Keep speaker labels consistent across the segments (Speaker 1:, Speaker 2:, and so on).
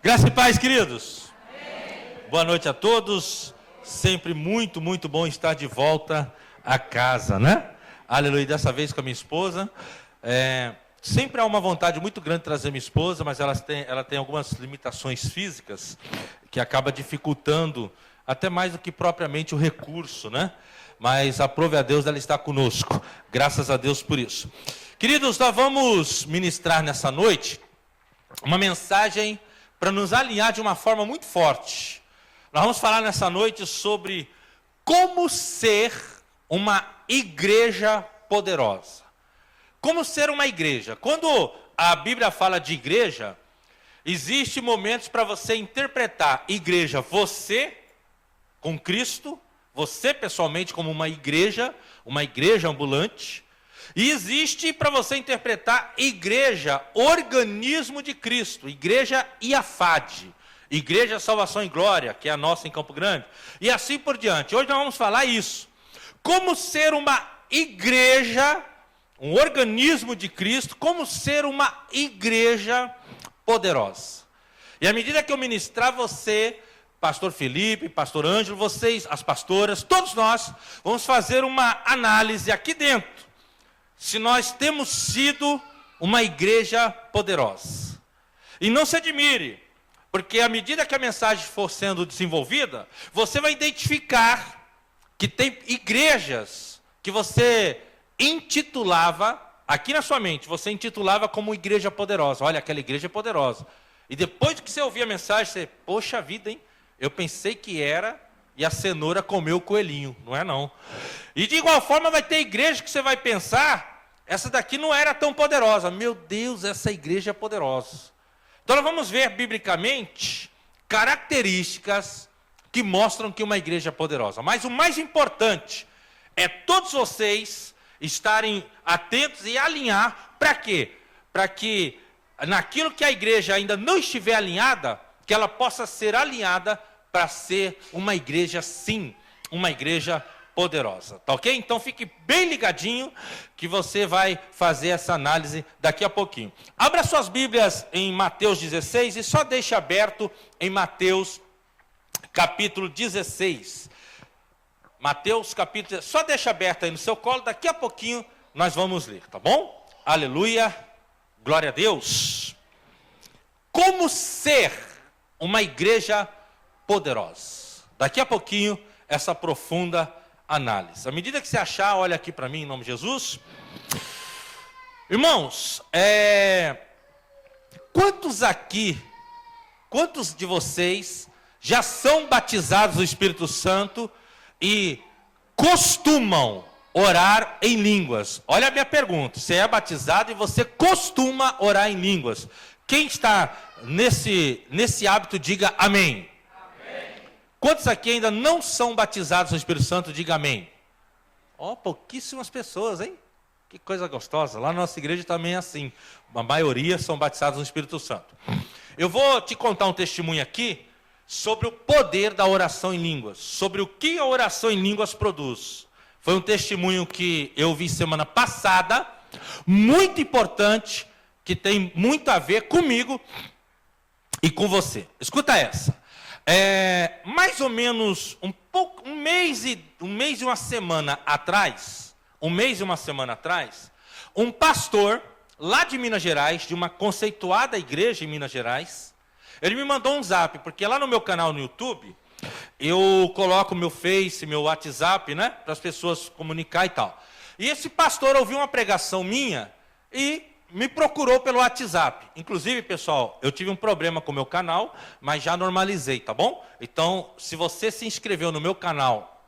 Speaker 1: Graça e paz, queridos. Amém. Boa noite a todos. Sempre muito bom estar de volta a casa, né? Aleluia. Dessa vez com a minha esposa. Sempre há uma vontade muito grande de trazer minha esposa, mas ela tem algumas limitações físicas que acaba dificultando até mais do que propriamente o recurso, né? Mas aprove a Deus, ela está conosco. Graças a Deus por isso. Queridos, nós vamos ministrar nessa noite uma mensagem para nos alinhar de uma forma muito forte. Nós vamos falar nessa noite sobre como ser uma igreja poderosa. Como ser uma igreja? Quando a Bíblia fala de igreja, existem momentos para você interpretar igreja, você com Cristo, você pessoalmente como uma igreja ambulante. E existe para você interpretar igreja, organismo de Cristo, igreja IAFAD, igreja Salvação e Glória, que é a nossa em Campo Grande, e assim por diante. Hoje nós vamos falar isso. Como ser uma igreja, um organismo de Cristo, como ser uma igreja poderosa. E à medida que eu ministrar você, pastor Felipe, pastor Ângelo, vocês, as pastoras, todos nós, vamos fazer uma análise aqui dentro. Se nós temos sido uma igreja poderosa. E não se admire, porque à medida que a mensagem for sendo desenvolvida, você vai identificar que tem igrejas que você intitulava, aqui na sua mente, você intitulava como igreja poderosa. Olha, aquela igreja é poderosa. E depois que você ouvir a mensagem, você, poxa vida, hein? Eu pensei que era, e a cenoura comeu o coelhinho. Não é não. E de igual forma vai ter igreja que você vai pensar, essa daqui não era tão poderosa. Meu Deus, essa igreja é poderosa. Então nós vamos ver biblicamente características que mostram que uma igreja é poderosa. Mas o mais importante é todos vocês estarem atentos e alinhar. Para quê? Para que naquilo que a igreja ainda não estiver alinhada, que ela possa ser alinhada para ser uma igreja, sim, uma igreja poderosa, tá ok? Então fique bem ligadinho que você vai fazer essa análise daqui a pouquinho. Abra suas Bíblias em Mateus 16 e só deixe aberto em Mateus capítulo 16. Mateus capítulo 16, só deixa aberto aí no seu colo, daqui a pouquinho nós vamos ler, tá bom? Aleluia, glória a Deus. Como ser uma igreja poderosa? Daqui a pouquinho essa profunda análise. À medida que você achar, olha aqui para mim em nome de Jesus. Irmãos, quantos de vocês já são batizados no Espírito Santo e costumam orar em línguas? Olha a minha pergunta. Você é batizado e você costuma orar em línguas? Quem está nesse hábito, diga amém. Quantos aqui ainda não são batizados no Espírito Santo, diga amém. Pouquíssimas pessoas, hein? Que coisa gostosa. Lá na nossa igreja também é assim. A maioria são batizados no Espírito Santo. Eu vou te contar um testemunho aqui sobre o poder da oração em línguas. Sobre o que a oração em línguas produz. Foi um testemunho que eu vi semana passada, muito importante, que tem muito a ver comigo e com você. Escuta essa. Mais ou menos um mês e uma semana atrás, um pastor lá de Minas Gerais, de uma conceituada igreja em Minas Gerais, ele me mandou um zap, porque lá no meu canal no YouTube, eu coloco meu Face, meu WhatsApp, né, para as pessoas comunicar e tal. E esse pastor ouviu uma pregação minha e me procurou pelo WhatsApp. Inclusive, pessoal, eu tive um problema com o meu canal, mas já normalizei, tá bom? Então, se você se inscreveu no meu canal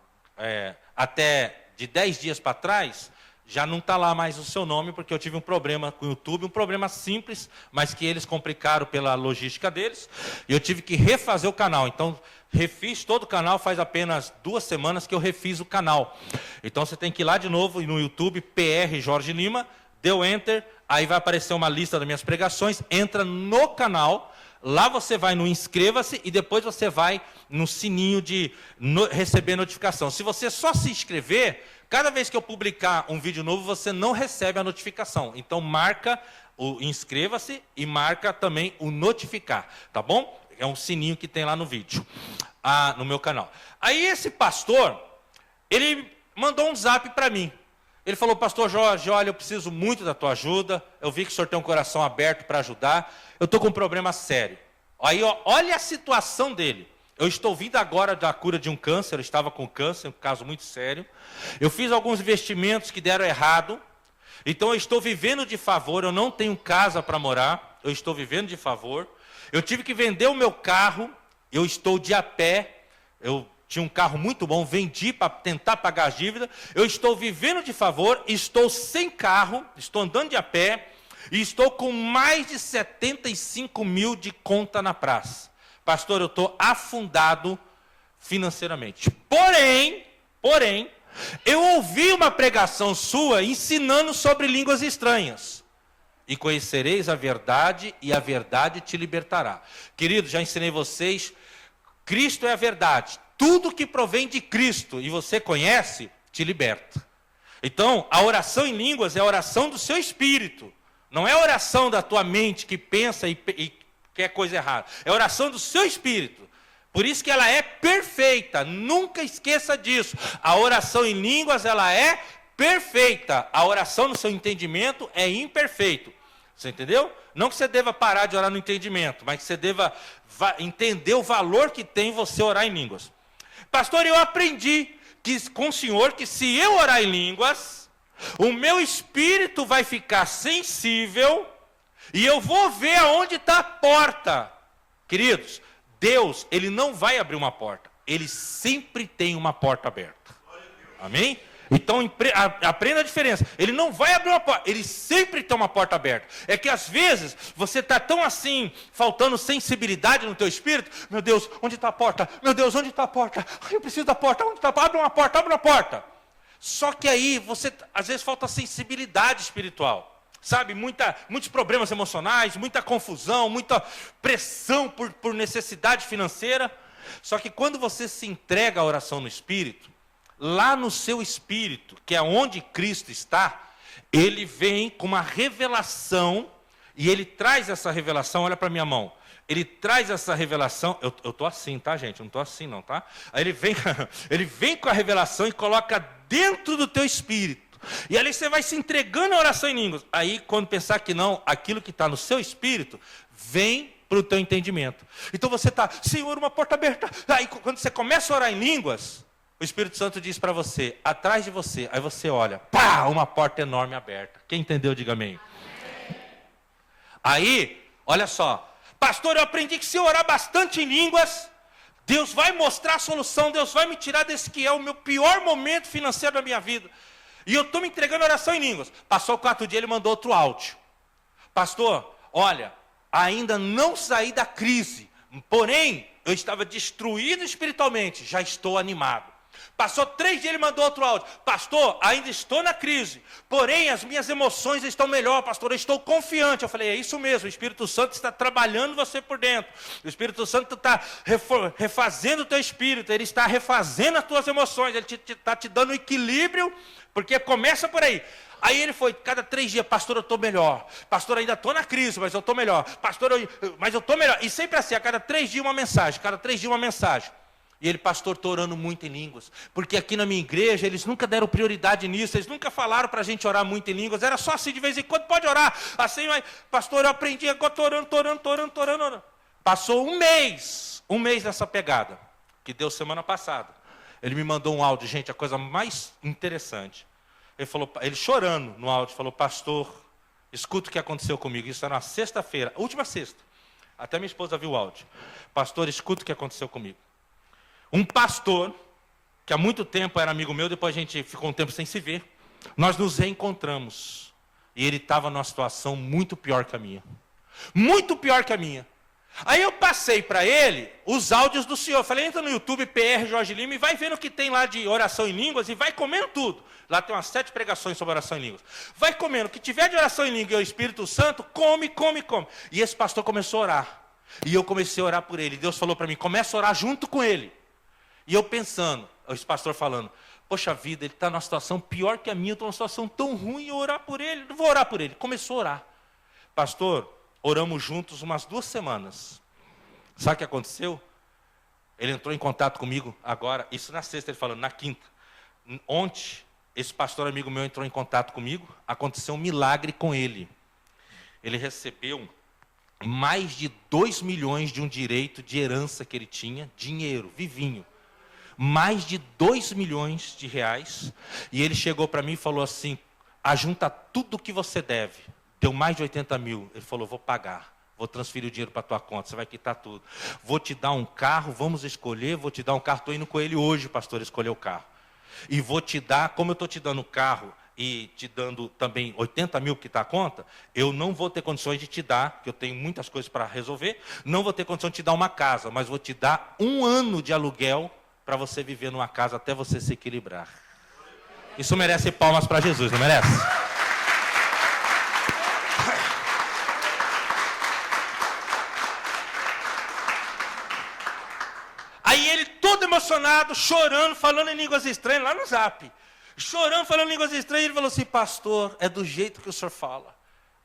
Speaker 1: até de 10 dias para trás, já não está lá mais o seu nome, porque eu tive um problema com o YouTube, um problema simples, mas que eles complicaram pela logística deles, e eu tive que refazer o canal. Então, refiz todo o canal, faz apenas 2 semanas que eu refiz o canal. Então, você tem que ir lá de novo no YouTube, PR Jorge Lima, deu Enter, aí vai aparecer uma lista das minhas pregações, entra no canal, lá você vai no inscreva-se e depois você vai no sininho de receber notificação. Se você só se inscrever, cada vez que eu publicar um vídeo novo, você não recebe a notificação. Então marca o inscreva-se e marca também o notificar, tá bom? É um sininho que tem lá no vídeo, no meu canal. Aí esse pastor, ele mandou um zap para mim. Ele falou, pastor Jorge, olha, eu preciso muito da tua ajuda. Eu vi que o senhor tem um coração aberto para ajudar. Eu estou com um problema sério. Aí, ó, olha a situação dele. Eu estou vindo agora da cura de um câncer, eu estava com câncer, um caso muito sério. Eu fiz alguns investimentos que deram errado. Então eu estou vivendo de favor, eu não tenho casa para morar. Eu estou vivendo de favor. Eu tive que vender o meu carro, eu estou de a pé. Eu tinha um carro muito bom, vendi para tentar pagar as dívidas. Eu estou vivendo de favor, estou sem carro, estou andando de a pé. E estou com mais de 75 mil de conta na praça. Pastor, eu estou afundado financeiramente. Porém, eu ouvi uma pregação sua ensinando sobre línguas estranhas. E conhecereis a verdade, e a verdade te libertará. Querido, já ensinei vocês, Cristo é a verdade. Tudo que provém de Cristo, e você conhece, te liberta. Então, a oração em línguas é a oração do seu espírito. Não é a oração da tua mente que pensa e quer coisa errada. É a oração do seu espírito. Por isso que ela é perfeita. Nunca esqueça disso. A oração em línguas, ela é perfeita. A oração no seu entendimento é imperfeito. Você entendeu? Não que você deva parar de orar no entendimento, mas que você deva entender o valor que tem você orar em línguas. Pastor, eu aprendi com o senhor que se eu orar em línguas, o meu espírito vai ficar sensível e eu vou ver aonde está a porta. Queridos, Deus, Ele não vai abrir uma porta. Ele sempre tem uma porta aberta. Amém? Então, aprenda a diferença. Ele não vai abrir uma porta. Ele sempre tem uma porta aberta. É que às vezes, você está tão assim, faltando sensibilidade no teu espírito. Meu Deus, onde está a porta? Meu Deus, onde está a porta? Eu preciso da porta. Onde está a porta? Abre uma porta, abre uma porta. Só que aí, você, às vezes, falta sensibilidade espiritual. Sabe, muitos problemas emocionais, muita confusão, muita pressão por necessidade financeira. Só que quando você se entrega à oração no Espírito, lá no seu espírito, que é onde Cristo está, Ele vem com uma revelação, e Ele traz essa revelação, olha para a minha mão. Ele traz essa revelação, eu estou assim, tá, gente? Eu não estou assim não, tá? Aí ele vem com a revelação e coloca dentro do teu espírito. E ali você vai se entregando à oração em línguas. Aí, quando pensar que não, aquilo que está no seu espírito, vem para o teu entendimento. Então você está, Senhor, uma porta aberta. Aí, quando você começa a orar em línguas, o Espírito Santo diz para você, atrás de você, aí você olha, pá, uma porta enorme aberta. Quem entendeu, diga amém. Aí, olha só, pastor, eu aprendi que se eu orar bastante em línguas, Deus vai mostrar a solução, Deus vai me tirar desse que é o meu pior momento financeiro da minha vida. E eu estou me entregando a oração em línguas. Passou 4 dias, ele mandou outro áudio. Pastor, olha, ainda não saí da crise, porém, eu estava destruído espiritualmente, já estou animado. Passou 3 dias, ele mandou outro áudio. Pastor, ainda estou na crise, porém as minhas emoções estão melhor, pastor, eu estou confiante. Eu falei, é isso mesmo, o Espírito Santo está trabalhando você por dentro. O Espírito Santo está refazendo o teu espírito, ele está refazendo as tuas emoções, ele está te dando equilíbrio, porque começa por aí. Aí ele foi, cada 3 dias, pastor, eu estou melhor. Pastor, ainda estou na crise, mas eu estou melhor. Pastor, mas eu estou melhor. E sempre assim, a cada 3 dias uma mensagem, cada 3 dias uma mensagem. E ele, pastor, estou orando muito em línguas, porque aqui na minha igreja eles nunca deram prioridade nisso, eles nunca falaram para a gente orar muito em línguas, era só assim de vez em quando, pode orar, assim, mas, pastor, eu aprendi, agora estou orando. Passou um mês nessa pegada, que deu semana passada, ele me mandou um áudio, gente, a coisa mais interessante, ele chorando no áudio, falou, pastor, escuta o que aconteceu comigo, isso era na sexta-feira, última sexta, até minha esposa viu o áudio, pastor, escuta o que aconteceu comigo. Um pastor, que há muito tempo era amigo meu, depois a gente ficou um tempo sem se ver, nós nos reencontramos, e ele estava numa situação muito pior que a minha. Muito pior que a minha. Aí eu passei para ele os áudios do senhor, falei, entra no YouTube, PR Jorge Lima, e vai vendo o que tem lá de oração em línguas, e vai comendo tudo. Lá tem umas 7 pregações sobre oração em línguas. Vai comendo, o que tiver de oração em língua e o Espírito Santo, come. E esse pastor começou a orar, e eu comecei a orar por ele, Deus falou para mim, começa a orar junto com ele. E eu pensando, esse pastor falando, poxa vida, ele está numa situação pior que a minha, eu estou numa situação tão ruim, eu orar por ele, não vou orar por ele. Começou a orar. Pastor, oramos juntos umas 2 semanas. Sabe o que aconteceu? Ele entrou em contato comigo agora, isso na sexta, ele falando, na quinta. Ontem, esse pastor amigo meu entrou em contato comigo, aconteceu um milagre com ele. Ele recebeu mais de 2 milhões de um direito de herança que ele tinha, dinheiro, vivinho. Mais de 2 milhões de reais. E ele chegou para mim e falou assim, ajunta tudo o que você deve. Deu mais de 80 mil. Ele falou, vou pagar. Vou transferir o dinheiro para a tua conta, você vai quitar tudo. Vou te dar um carro, vamos escolher, vou te dar um carro. Estou indo com ele hoje, pastor, escolher o carro. E vou te dar, como eu estou te dando o carro e te dando também 80 mil que está a conta, eu não vou ter condições de te dar, porque eu tenho muitas coisas para resolver, não vou ter condição de te dar uma casa, mas vou te dar 1 ano de aluguel para você viver numa casa até você se equilibrar. Isso merece palmas para Jesus, não merece? Aí ele todo emocionado, chorando, falando em línguas estranhas, lá no Zap. Chorando, falando em línguas estranhas, ele falou assim, pastor, é do jeito que o senhor fala.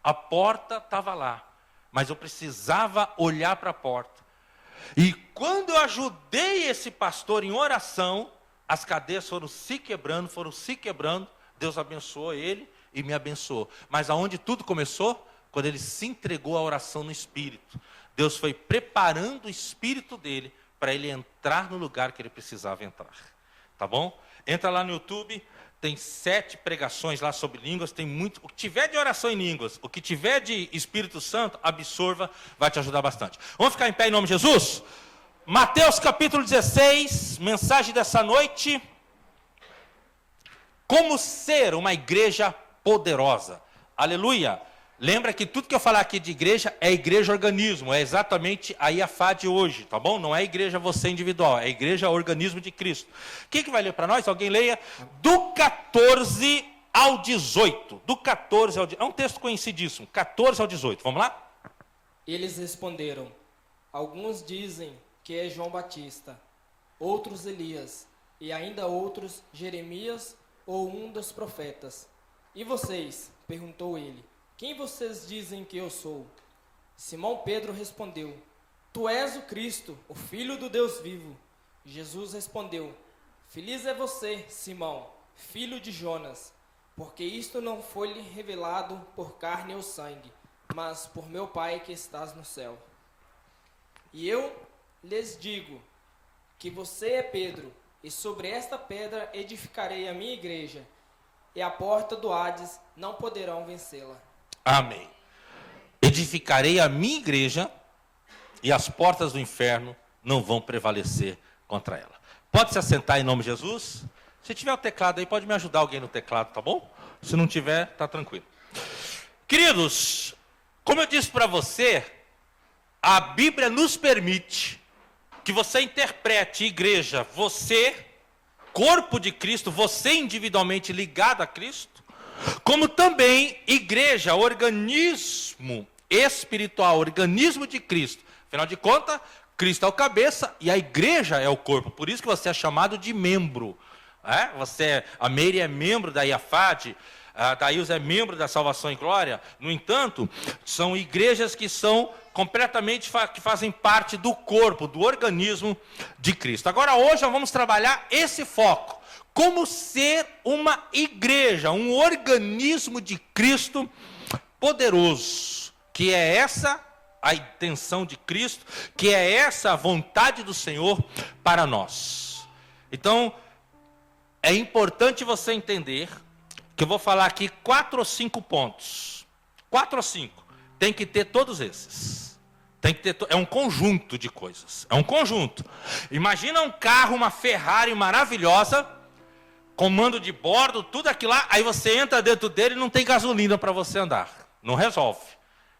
Speaker 1: A porta estava lá, mas eu precisava olhar para a porta. E quando eu ajudei esse pastor em oração, as cadeias foram se quebrando, Deus abençoou ele e me abençoou. Mas aonde tudo começou? Quando ele se entregou à oração no Espírito. Deus foi preparando o Espírito dele para ele entrar no lugar que ele precisava entrar. Tá bom? Entra lá no YouTube, tem 7 pregações lá sobre línguas, tem muito. O que tiver de oração em línguas, o que tiver de Espírito Santo, absorva, vai te ajudar bastante. Vamos ficar em pé em nome de Jesus? Mateus capítulo 16, mensagem dessa noite. Como ser uma igreja poderosa. Aleluia. Lembra que tudo que eu falar aqui de igreja é igreja organismo, é exatamente a IAFA de hoje, tá bom? Não é igreja você individual, é igreja organismo de Cristo. Quem que vai ler para nós? Alguém leia do 14 ao 18. Do 14 ao 18. É um texto conhecidíssimo, 14 ao 18. Vamos lá?
Speaker 2: Eles responderam, alguns dizem que é João Batista, outros Elias, e ainda outros Jeremias ou um dos profetas. E vocês? Perguntou ele. Quem vocês dizem que eu sou? Simão Pedro respondeu, tu és o Cristo, o Filho do Deus vivo. Jesus respondeu, feliz é você, Simão, filho de Jonas, porque isto não foi-lhe revelado por carne ou sangue, mas por meu Pai que estás no céu. E eu lhes digo que você é Pedro, e sobre esta pedra edificarei a minha igreja, e a porta do Hades não poderão vencê-la.
Speaker 1: Amém. Edificarei a minha igreja e as portas do inferno não vão prevalecer contra ela. Pode se assentar em nome de Jesus? Se tiver o teclado aí, pode me ajudar alguém no teclado, tá bom? Se não tiver, tá tranquilo. Queridos, como eu disse para você, a Bíblia nos permite que você interprete igreja, você, corpo de Cristo, você individualmente ligado a Cristo, como também igreja, organismo espiritual, organismo de Cristo. Afinal de contas, Cristo é o cabeça e a igreja é o corpo. Por isso que você é chamado de membro. A Meire é membro da IAFAD, a Daílza é membro da Salvação em Glória. No entanto, são igrejas que são completamente, que fazem parte do corpo, do organismo de Cristo. Agora, hoje, nós vamos trabalhar esse foco. Como ser uma igreja, um organismo de Cristo poderoso, que é essa a intenção de Cristo, que é essa a vontade do Senhor para nós. Então, é importante você entender que eu vou falar aqui 4 ou 5 pontos. 4 ou 5. Tem que ter todos esses. Tem que ter, é um conjunto de coisas. É um conjunto. Imagina um carro, uma Ferrari maravilhosa, comando de bordo, tudo aquilo lá, aí você entra dentro dele e não tem gasolina para você andar. Não resolve.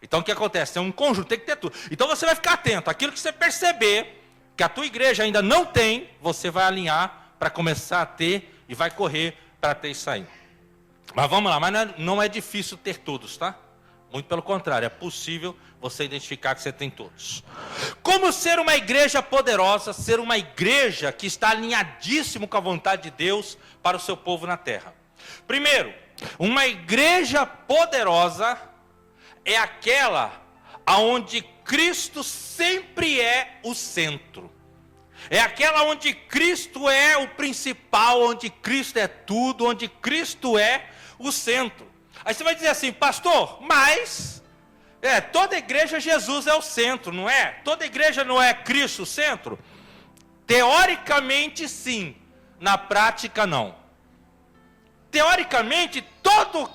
Speaker 1: Então o que acontece? É um conjunto, tem que ter tudo. Então você vai ficar atento. Aquilo que você perceber que a tua igreja ainda não tem, você vai alinhar para começar a ter e vai correr para ter isso aí. Mas vamos lá, mas não é difícil ter todos, tá? Muito pelo contrário, é possível você identificar que você tem todos. Como ser uma igreja poderosa, ser uma igreja que está alinhadíssimo com a vontade de Deus para o seu povo na terra. Primeiro, uma igreja poderosa é aquela aonde Cristo sempre é o centro. É aquela onde Cristo é o principal, onde Cristo é tudo, onde Cristo é o centro. Aí você vai dizer assim, pastor, mas toda igreja Jesus é o centro, não é? Toda igreja não é Cristo o centro? Teoricamente sim, na prática não. Teoricamente,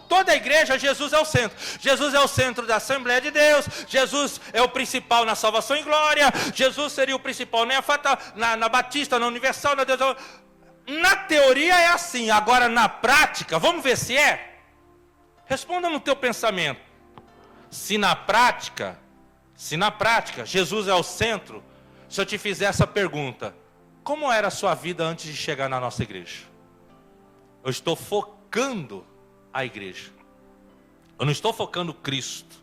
Speaker 1: toda a igreja, Jesus é o centro. Jesus é o centro da Assembleia de Deus. Jesus é o principal na salvação em glória. Jesus seria o principal na Batista, na Universal, na Deus. Na teoria é assim. Agora, na prática, vamos ver se é? Responda no teu pensamento. Se na prática, Jesus é o centro, se eu te fizer essa pergunta, como era a sua vida antes de chegar na nossa igreja? Eu estou focando a igreja. Eu não estou focando Cristo.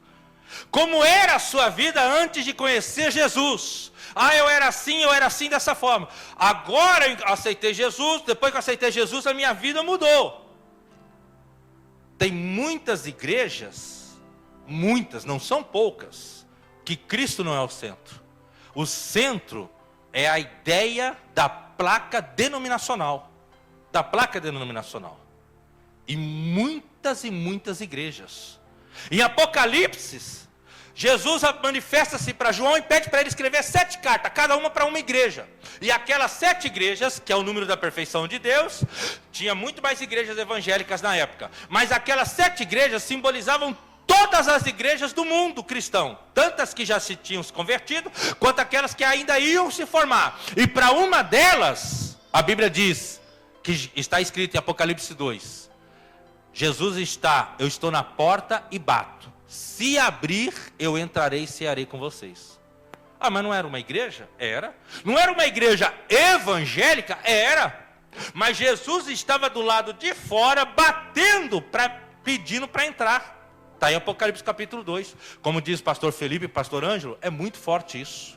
Speaker 1: Como era a sua vida antes de conhecer Jesus? Eu era assim dessa forma. Agora eu aceitei Jesus, depois que eu aceitei Jesus, a minha vida mudou. Tem muitas igrejas, muitas, não são poucas, que Cristo não é o centro. O centro é a ideia da placa denominacional. E muitas igrejas. Em Apocalipse, Jesus manifesta-se para João e pede para ele escrever 7 cartas, cada uma para uma igreja. E aquelas 7 igrejas, que é o número da perfeição de Deus, tinha muito mais igrejas evangélicas na época, mas aquelas 7 igrejas simbolizavam todas as igrejas do mundo cristão, tantas que já se tinham se convertido, quanto aquelas que ainda iam se formar. E para uma delas, a Bíblia diz, que está escrito em Apocalipse 2, eu estou na porta e bato. Se abrir, eu entrarei e cearei com vocês. Mas não era uma igreja? Era. Não era uma igreja evangélica? Era. Mas Jesus estava do lado de fora, batendo, pedindo para entrar. Está em Apocalipse capítulo 2. Como diz o pastor Felipe e pastor Ângelo, é muito forte isso.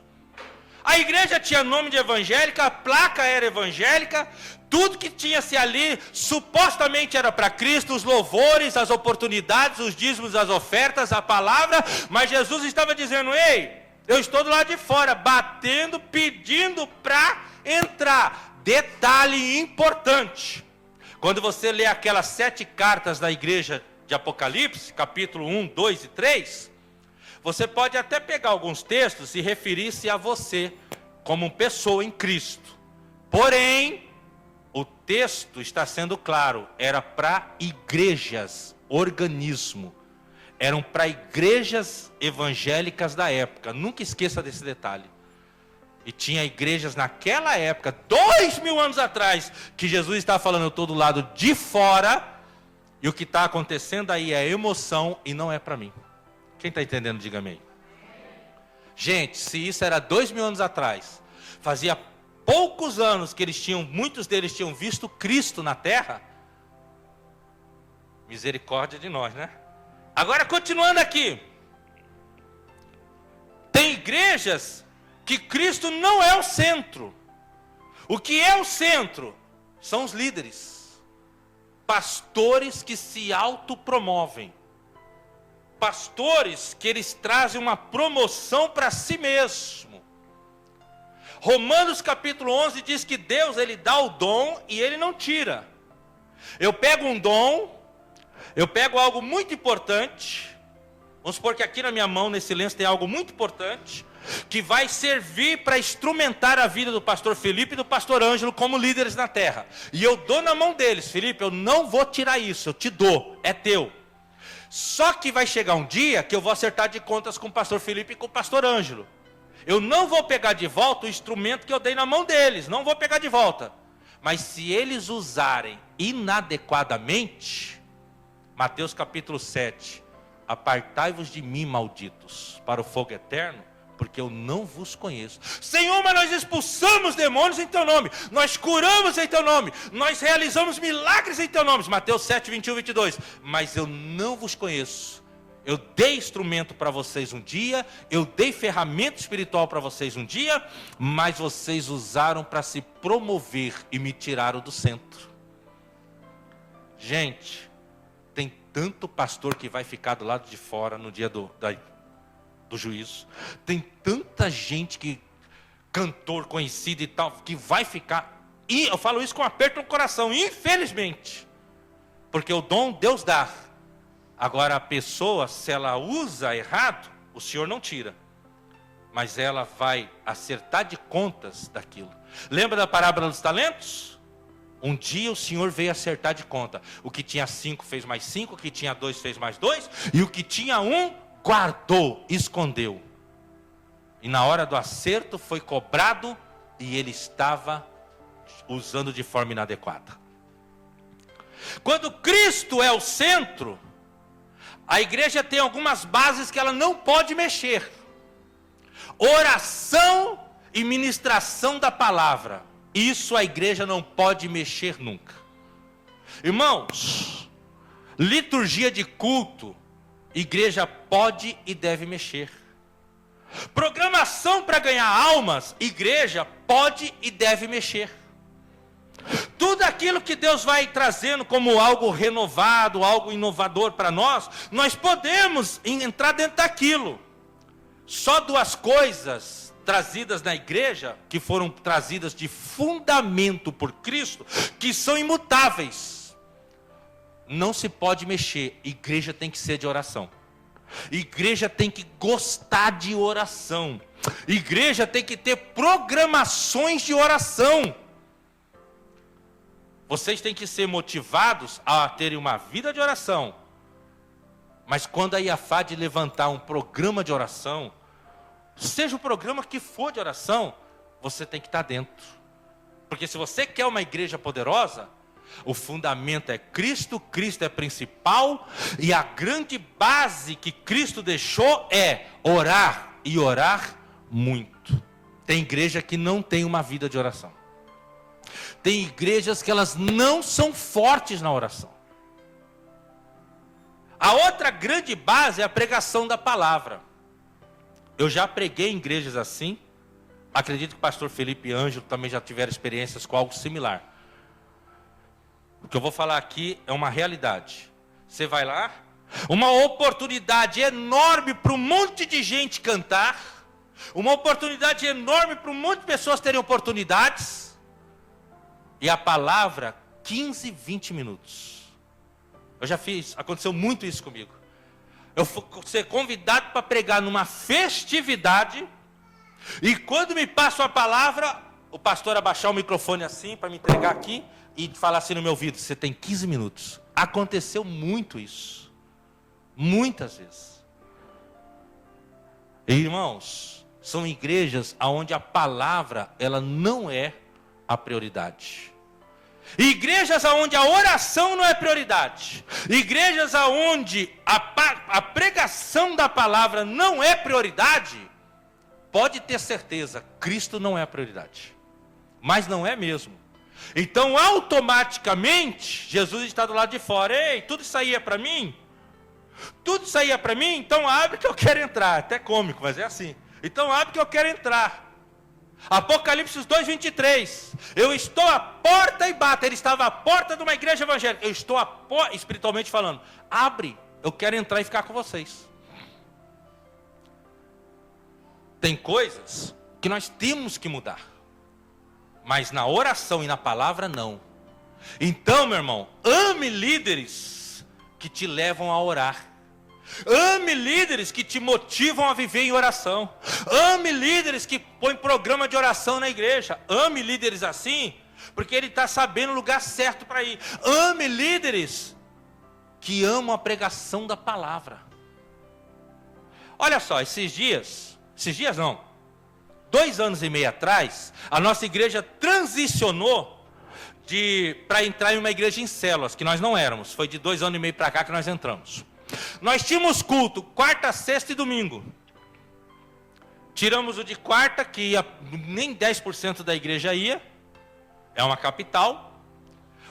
Speaker 1: A igreja tinha nome de evangélica, a placa era evangélica, tudo que tinha-se ali supostamente era para Cristo, os louvores, as oportunidades, os dízimos, as ofertas, a palavra, mas Jesus estava dizendo, ei, eu estou do lado de fora, batendo, pedindo para entrar. Detalhe importante, quando você lê aquelas 7 cartas da igreja de Apocalipse, capítulo 1, 2 e 3, você pode até pegar alguns textos e referir-se a você como pessoa em Cristo. Porém, o texto está sendo claro, era para igrejas, organismo. Eram para igrejas evangélicas da época. Nunca esqueça desse detalhe. E tinha igrejas naquela época, 2000 anos atrás, que Jesus estava falando, eu estou do lado de fora, e o que está acontecendo aí é emoção e não é para mim. Quem está entendendo, diga amém. Gente, se isso era 2000 anos atrás, fazia poucos anos que muitos deles tinham visto Cristo na terra, misericórdia de nós, né? Agora, continuando aqui, tem igrejas que Cristo não é o centro. O que é o centro? São os líderes, pastores que se autopromovem. Pastores que eles trazem uma promoção para si mesmo. Romanos capítulo 11 diz que Deus, ele dá o dom e ele não tira. Eu pego um dom, eu pego algo muito importante, vamos supor que aqui na minha mão, nesse lenço, tem algo muito importante, que vai servir para instrumentar a vida do pastor Felipe e do pastor Ângelo como líderes na terra. E eu dou na mão deles, Felipe, eu não vou tirar isso, eu te dou, é teu. Só que vai chegar um dia que eu vou acertar de contas com o pastor Felipe e com o pastor Ângelo. Eu não vou pegar de volta o instrumento que eu dei na mão deles, não vou pegar de volta. Mas se eles usarem inadequadamente, Mateus capítulo 7, apartai-vos de mim, malditos, para o fogo eterno, porque eu não vos conheço. Senhor, mas nós expulsamos demônios em teu nome, nós curamos em teu nome, nós realizamos milagres em teu nome. Mateus 7, 21 e 22. Mas eu não vos conheço. Eu dei instrumento para vocês um dia, eu dei ferramenta espiritual para vocês um dia, mas vocês usaram para se promover e me tiraram do centro. Gente, tem tanto pastor que vai ficar do lado de fora no dia do juízo. Tem tanta gente que, cantor conhecido e tal, que vai ficar, e eu falo isso com um aperto no coração, infelizmente, porque o dom Deus dá. Agora a pessoa, se ela usa errado, o Senhor não tira, mas ela vai acertar de contas daquilo. Lembra da parábola dos talentos? Um dia o Senhor veio acertar de conta. O que tinha 5 fez mais 5, o que tinha 2 fez mais 2, e o que tinha 1 guardou, escondeu. E na hora do acerto foi cobrado, e ele estava usando de forma inadequada. Quando Cristo é o centro, a igreja tem algumas bases que ela não pode mexer. Oração e ministração da palavra. Isso a igreja não pode mexer nunca. Irmãos, liturgia de culto, igreja pode e deve mexer. Programação para ganhar almas, igreja pode e deve mexer. Tudo aquilo que Deus vai trazendo como algo renovado, algo inovador para nós podemos entrar dentro daquilo. Só 2 coisas trazidas na igreja, que foram trazidas de fundamento por Cristo, que são imutáveis. Não se pode mexer. Igreja tem que ser de oração. Igreja tem que gostar de oração. Igreja tem que ter programações de oração. Vocês têm que ser motivados a terem uma vida de oração. Mas quando a IAFAD levantar um programa de oração, seja o programa que for de oração, você tem que estar dentro. Porque se você quer uma igreja poderosa, o fundamento é Cristo, Cristo é principal, e a grande base que Cristo deixou é orar, e orar muito. Tem igreja que não tem uma vida de oração. Tem igrejas que elas não são fortes na oração. A outra grande base é a pregação da palavra. Eu já preguei em igrejas assim. Acredito que o pastor Felipe e Ângelo também já tiveram experiências com algo similar. O que eu vou falar aqui é uma realidade. Você vai lá, uma oportunidade enorme para um monte de gente cantar, uma oportunidade enorme para um monte de pessoas terem oportunidades, e a palavra 15, 20 minutos. Eu já fiz, aconteceu muito isso comigo. Eu fui ser convidado para pregar numa festividade, e quando me passam a palavra, o pastor abaixar o microfone assim, para me entregar aqui, e falar assim no meu ouvido: você tem 15 minutos. Aconteceu muito isso. Muitas vezes. Irmãos, são igrejas onde a palavra, ela não é a prioridade. Igrejas onde a oração não é prioridade. Igrejas onde a pregação da palavra não é prioridade. Pode ter certeza, Cristo não é a prioridade. Mas não é mesmo. Então automaticamente Jesus está do lado de fora. Ei, tudo isso aí é para mim? Tudo isso aí é para mim? Então abre que eu quero entrar. Até cômico, mas é assim. Então abre que eu quero entrar. Apocalipse 2:23. Eu estou à porta e bato. Ele estava à porta de uma igreja evangélica. Eu estou espiritualmente falando. Abre, eu quero entrar e ficar com vocês. Tem coisas que nós temos que mudar, mas na oração e na palavra não. Então, meu irmão, ame líderes que te levam a orar. Ame líderes que te motivam a viver em oração. Ame líderes que põem programa de oração na igreja. Ame líderes assim, porque ele está sabendo o lugar certo para ir. Ame líderes que amam a pregação da palavra. Olha só, esses dias não, 2 anos e meio atrás, a nossa igreja transicionou para entrar em uma igreja em células, que nós não éramos. Foi de 2 anos e meio para cá que nós entramos. Nós tínhamos culto quarta, sexta e domingo. Tiramos o de quarta, que nem 10% da igreja ia. É uma capital.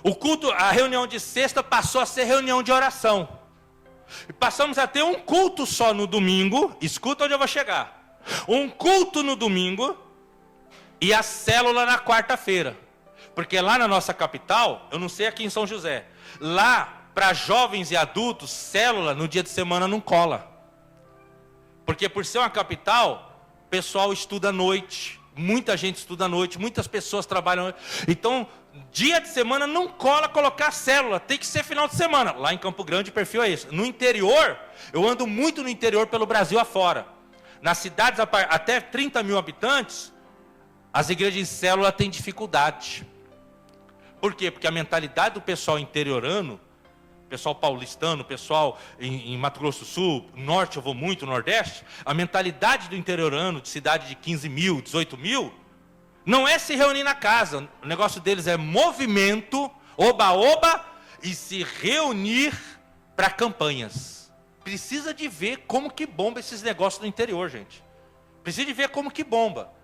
Speaker 1: O culto, a reunião de sexta passou a ser reunião de oração. E passamos a ter um culto só no domingo. Escuta onde eu vou chegar. Um culto no domingo e a célula na quarta-feira. Porque lá na nossa capital, eu não sei aqui em São José, lá para jovens e adultos, célula no dia de semana não cola. Porque por ser uma capital, o pessoal estuda à noite. Muita gente estuda à noite, muitas pessoas trabalham à noite. Então, dia de semana não cola colocar célula, tem que ser final de semana. Lá em Campo Grande o perfil é esse. No interior, eu ando muito no interior pelo Brasil afora. Nas cidades até 30 mil habitantes, as igrejas em célula têm dificuldade. Por quê? Porque a mentalidade do pessoal interiorano, pessoal paulistano, pessoal em Mato Grosso do Sul, norte eu vou muito, nordeste, a mentalidade do interiorano, de cidade de 15 mil, 18 mil, não é se reunir na casa. O negócio deles é movimento, oba-oba, e se reunir para campanhas. Precisa de ver como que bomba esses negócios do interior, gente. Precisa de ver como que bomba.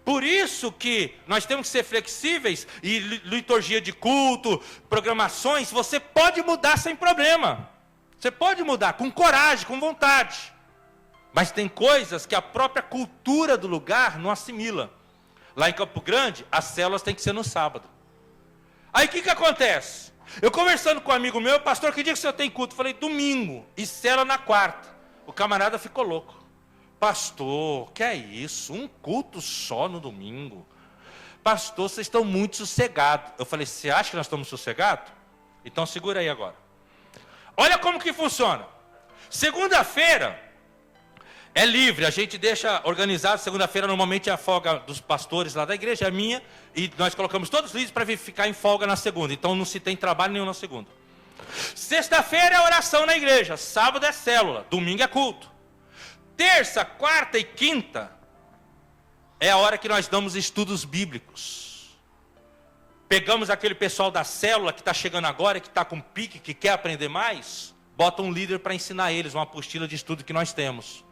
Speaker 1: Por isso que nós temos que ser flexíveis, e liturgia de culto, programações, você pode mudar sem problema. Você pode mudar com coragem, com vontade. Mas tem coisas que a própria cultura do lugar não assimila. Lá em Campo Grande, as células têm que ser no sábado. Aí o que acontece? Eu conversando com um amigo meu, pastor, que dia que o senhor tem culto? Eu falei, domingo, e célula na quarta. O camarada ficou louco. Pastor, que é isso? Um culto só no domingo? Pastor, vocês estão muito sossegados. Eu falei, você acha que nós estamos sossegados? Então segura aí agora. Olha como que funciona. Segunda-feira é livre, a gente deixa organizado. Segunda-feira normalmente é a folga dos pastores lá da igreja, é minha, e nós colocamos todos os líderes para ficar em folga na segunda. Então não se tem trabalho nenhum na segunda. Sexta-feira é oração na igreja, sábado é célula, domingo é culto. Terça, quarta e quinta é a hora que nós damos estudos bíblicos. Pegamos aquele pessoal da célula que está chegando agora, que está com pique, que quer aprender mais, bota um líder para ensinar eles, uma apostila de estudo que nós temos.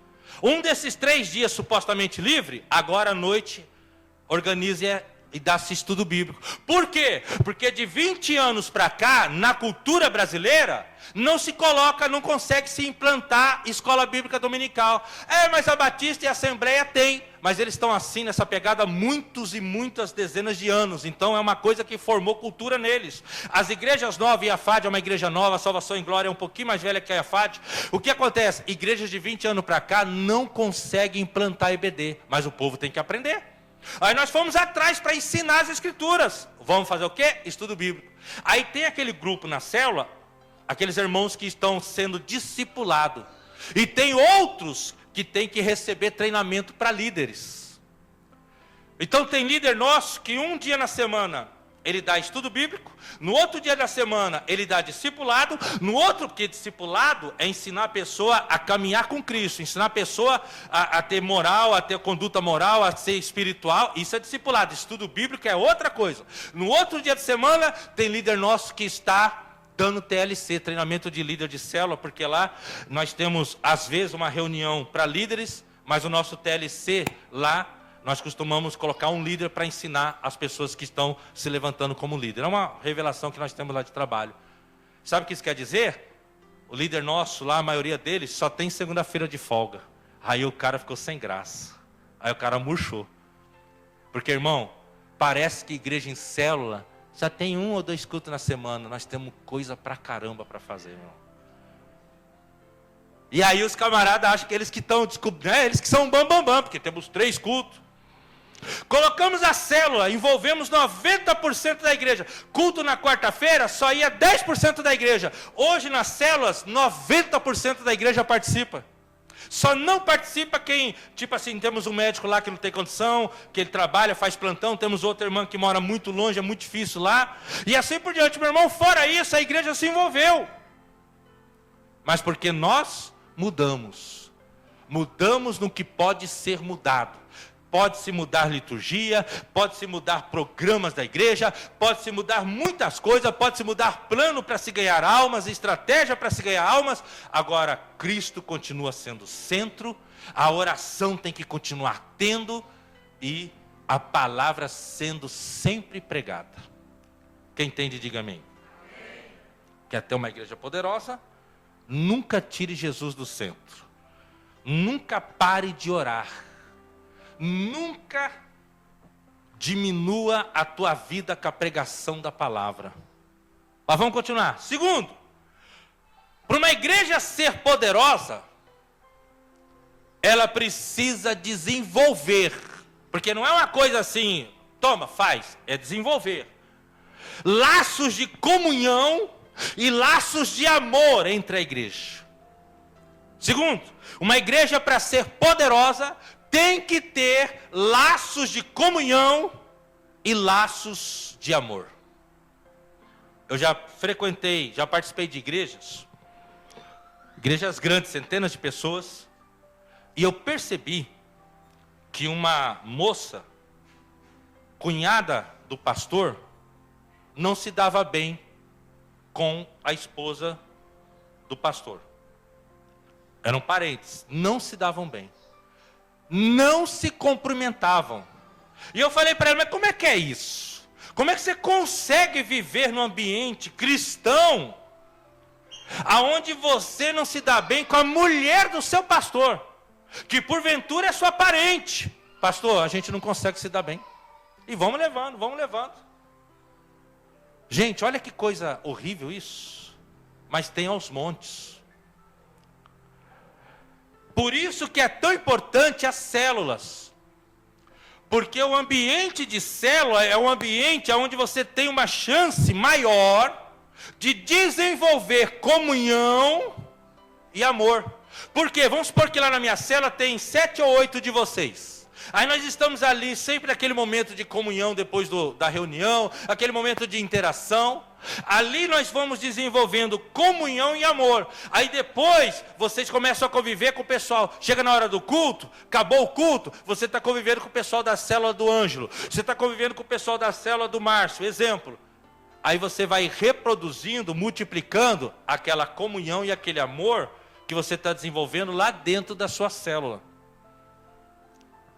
Speaker 1: Um desses 3 dias supostamente livre, agora à noite, organize e dá-se estudo bíblico. Por quê? Porque de 20 anos para cá, na cultura brasileira, não se coloca, não consegue se implantar escola bíblica dominical. Mas a Batista e a Assembleia tem, mas eles estão assim nessa pegada há muitos e muitas dezenas de anos. Então é uma coisa que formou cultura neles. As igrejas novas, e a FAD é uma igreja nova, a Salvação em Glória é um pouquinho mais velha que a FAD. O que acontece? Igrejas de 20 anos para cá não conseguem implantar EBD, mas o povo tem que aprender. Aí nós fomos atrás para ensinar as escrituras. Vamos fazer o quê? Estudo bíblico. Aí tem aquele grupo na célula, aqueles irmãos que estão sendo discipulados. E tem outros que têm que receber treinamento para líderes. Então tem líder nosso que um dia na semana ele dá estudo bíblico, no outro dia da semana ele dá discipulado, no outro, porque discipulado é ensinar a pessoa a caminhar com Cristo, ensinar a pessoa a ter moral, a ter conduta moral, a ser espiritual. Isso é discipulado. Estudo bíblico é outra coisa. No outro dia de semana tem líder nosso que está dando TLC, treinamento de líder de célula, porque lá nós temos às vezes uma reunião para líderes, mas o nosso TLC lá nós costumamos colocar um líder para ensinar as pessoas que estão se levantando como líder. É uma revelação que nós temos lá de trabalho. Sabe o que isso quer dizer? O líder nosso lá, a maioria deles, só tem segunda-feira de folga. Aí o cara ficou sem graça. Aí o cara murchou. Porque, irmão, parece que igreja em célula só tem 1 ou 2 cultos na semana. Nós temos coisa pra caramba para fazer, irmão. E aí os camaradas acham que eles que estão descobrindo, eles que são bambambam, porque temos 3 cultos. Colocamos a célula, envolvemos 90% da igreja. Culto na quarta-feira, só ia 10% da igreja. Hoje nas células, 90% da igreja participa. Só não participa quem, tipo assim, temos um médico lá que não tem condição, que ele trabalha, faz plantão, temos outra irmã que mora muito longe, é muito difícil lá. E assim por diante, meu irmão, fora isso, a igreja se envolveu. Mas porque nós mudamos. Mudamos no que pode ser mudado. Pode-se mudar liturgia, pode-se mudar programas da igreja, pode-se mudar muitas coisas, pode-se mudar plano para se ganhar almas, estratégia para se ganhar almas. Agora, Cristo continua sendo o centro, a oração tem que continuar tendo e a palavra sendo sempre pregada. Quem entende, diga amém. Quer ter uma igreja poderosa? Nunca tire Jesus do centro. Nunca pare de orar. Nunca diminua a tua vida com a pregação da palavra. Mas vamos continuar. Segundo, para uma igreja ser poderosa, ela precisa desenvolver, porque não é uma coisa assim, toma, faz, é desenvolver laços de comunhão e laços de amor entre a igreja. Segundo, uma igreja, para ser poderosa, tem que ter laços de comunhão e laços de amor. Eu já frequentei, já participei de igrejas grandes, centenas de pessoas, e eu percebi que uma moça, cunhada do pastor, não se dava bem com a esposa do pastor. Eram parentes, não se davam bem, não se cumprimentavam. E eu falei para ela, mas como é que é isso? Como é que você consegue viver num ambiente cristão, aonde você não se dá bem com a mulher do seu pastor, que porventura é sua parente? Pastor, a gente não consegue se dar bem. E vamos levando, vamos levando. Gente, olha que coisa horrível isso. Mas tem aos montes. Por isso que é tão importante as células. Porque o ambiente de célula é um ambiente onde você tem uma chance maior de desenvolver comunhão e amor. Por quê? Vamos supor que lá na minha célula tem 7 ou 8 de vocês. Aí nós estamos ali sempre naquele momento de comunhão depois da reunião, aquele momento de interação. Ali nós vamos desenvolvendo comunhão e amor. Aí depois vocês começam a conviver com o pessoal. Chega na hora do culto, acabou o culto, você está convivendo com o pessoal da célula do Ângelo. Você está convivendo com o pessoal da célula do Márcio, exemplo. Aí você vai reproduzindo, multiplicando aquela comunhão e aquele amor que você está desenvolvendo lá dentro da sua célula.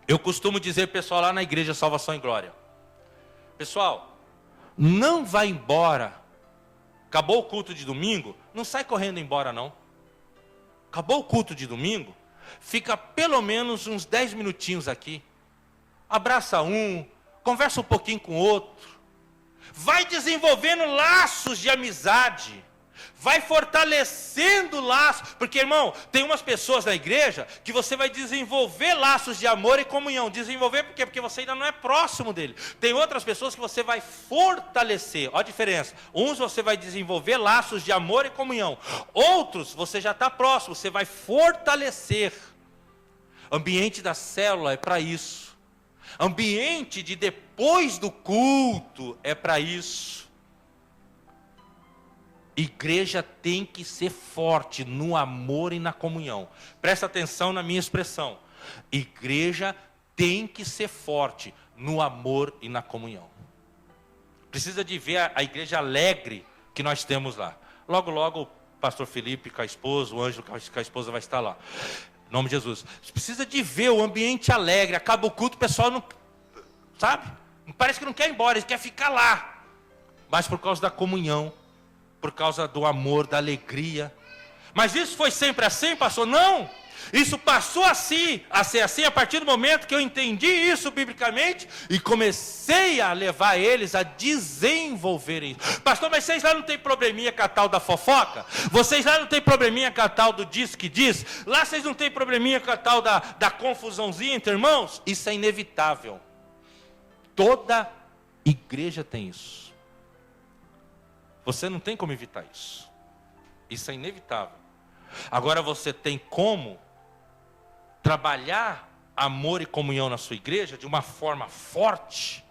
Speaker 1: Eu costumo dizer, pessoal, lá na igreja Salvação e Glória, pessoal, não vai embora. Acabou o culto de domingo, não sai correndo embora não. Acabou o culto de domingo, fica pelo menos uns 10 minutinhos aqui. Abraça um, conversa um pouquinho com o outro. Vai desenvolvendo laços de amizade. Vai fortalecendo laços. Porque, irmão, tem umas pessoas na igreja que você vai desenvolver laços de amor e comunhão. Desenvolver por quê? Porque você ainda não é próximo dele. Tem outras pessoas que você vai fortalecer. Olha a diferença. Uns você vai desenvolver laços de amor e comunhão. Outros você já está próximo, você vai fortalecer. Ambiente da célula é para isso. Ambiente de depois do culto é para isso. Igreja tem que ser forte no amor e na comunhão. Presta atenção na minha expressão. Igreja tem que ser forte no amor e na comunhão. Precisa de ver a igreja alegre que nós temos lá. Logo, logo, o pastor Felipe com a esposa, o Ângelo com a esposa vai estar lá. Em nome de Jesus. Precisa de ver o ambiente alegre. Acaba o culto, o pessoal não... Sabe? Parece que não quer ir embora, eles querem ficar lá. Mas por causa da comunhão, por causa do amor, da alegria. Mas isso foi sempre assim, pastor? Não. Isso passou a ser assim a partir do momento que eu entendi isso biblicamente e comecei a levar eles a desenvolverem isso. Pastor, mas vocês lá não tem probleminha com a tal da fofoca? Vocês lá não tem probleminha com a tal do diz que diz? Lá vocês não tem probleminha com a tal da confusãozinha entre irmãos? Isso é inevitável. Toda igreja tem isso. Você não tem como evitar isso. Isso é inevitável. Agora você tem como trabalhar amor e comunhão na sua igreja de uma forma forte,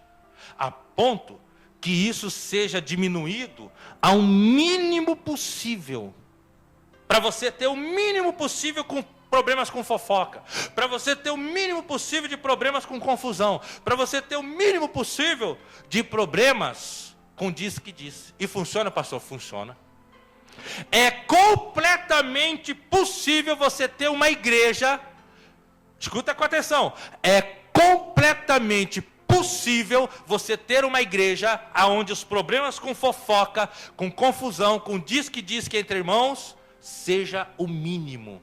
Speaker 1: a ponto que isso seja diminuído ao mínimo possível. Para você ter o mínimo possível com problemas com fofoca. Para você ter o mínimo possível de problemas com confusão. Para você ter o mínimo possível de problemas com diz que diz. E funciona, pastor? Funciona. É completamente possível você ter uma igreja, escuta com atenção, é completamente possível você ter uma igreja onde os problemas com fofoca, com confusão, com diz que entre irmãos, seja o mínimo.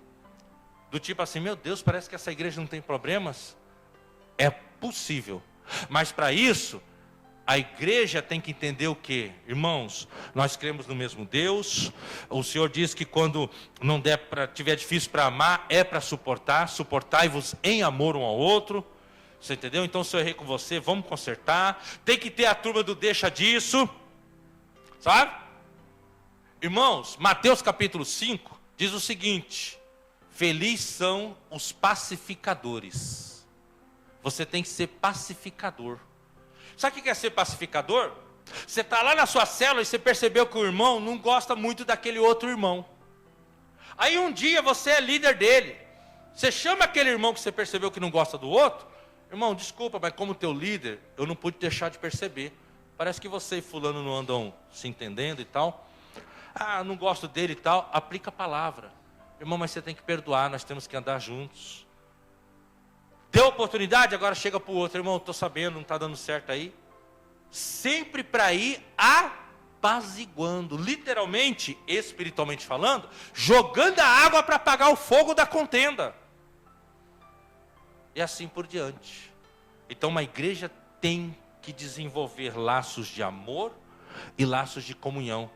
Speaker 1: Do tipo assim, meu Deus, parece que essa igreja não tem problemas. É possível. Mas para isso, A igreja tem que entender o quê? Irmãos, nós cremos no mesmo Deus. O Senhor diz que quando não tiver difícil para amar, é para suportar. Suportai-vos em amor um ao outro. Você entendeu? Então, se eu errei com você, vamos consertar. Tem que ter a turma do deixa disso. Sabe? Irmãos, Mateus capítulo 5 diz o seguinte: felizes são os pacificadores. Você tem que ser pacificador. Sabe o que é ser pacificador? Você está lá na sua célula e você percebeu que o irmão não gosta muito daquele outro irmão. Aí um dia você é líder dele. Você chama aquele irmão que você percebeu que não gosta do outro. Irmão, desculpa, mas como teu líder, eu não pude deixar de perceber. Parece que você e fulano não andam se entendendo e tal. Ah, não gosto dele e tal. Aplica a palavra. Irmão, mas você tem que perdoar, nós temos que andar juntos. Deu oportunidade, agora chega para o outro. Irmão, estou sabendo, não está dando certo aí. Sempre para ir apaziguando. Literalmente, espiritualmente falando, jogando a água para apagar o fogo da contenda. E assim por diante. Então uma igreja tem que desenvolver laços de amor e laços de comunhão.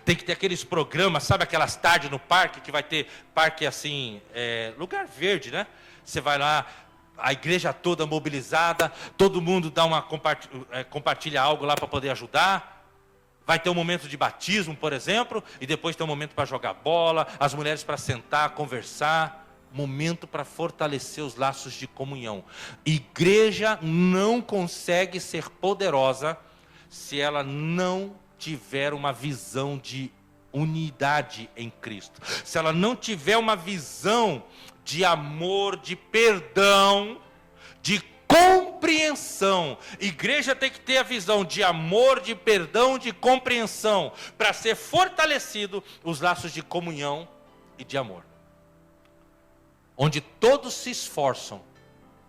Speaker 1: Tem que ter aqueles programas, sabe aquelas tardes no parque, que vai ter parque assim, lugar verde, né? Você vai lá, a igreja toda mobilizada, todo mundo dá compartilha algo lá para poder ajudar. Vai ter um momento de batismo, por exemplo, e depois tem um momento para jogar bola, as mulheres para sentar, conversar. Momento para fortalecer os laços de comunhão. Igreja não consegue ser poderosa se ela não tiver uma visão de unidade em Cristo. Se ela não tiver uma visão de amor, de perdão, de compreensão. Igreja tem que ter a visão de amor, de perdão, de compreensão, para ser fortalecido os laços de comunhão e de amor. Onde todos se esforçam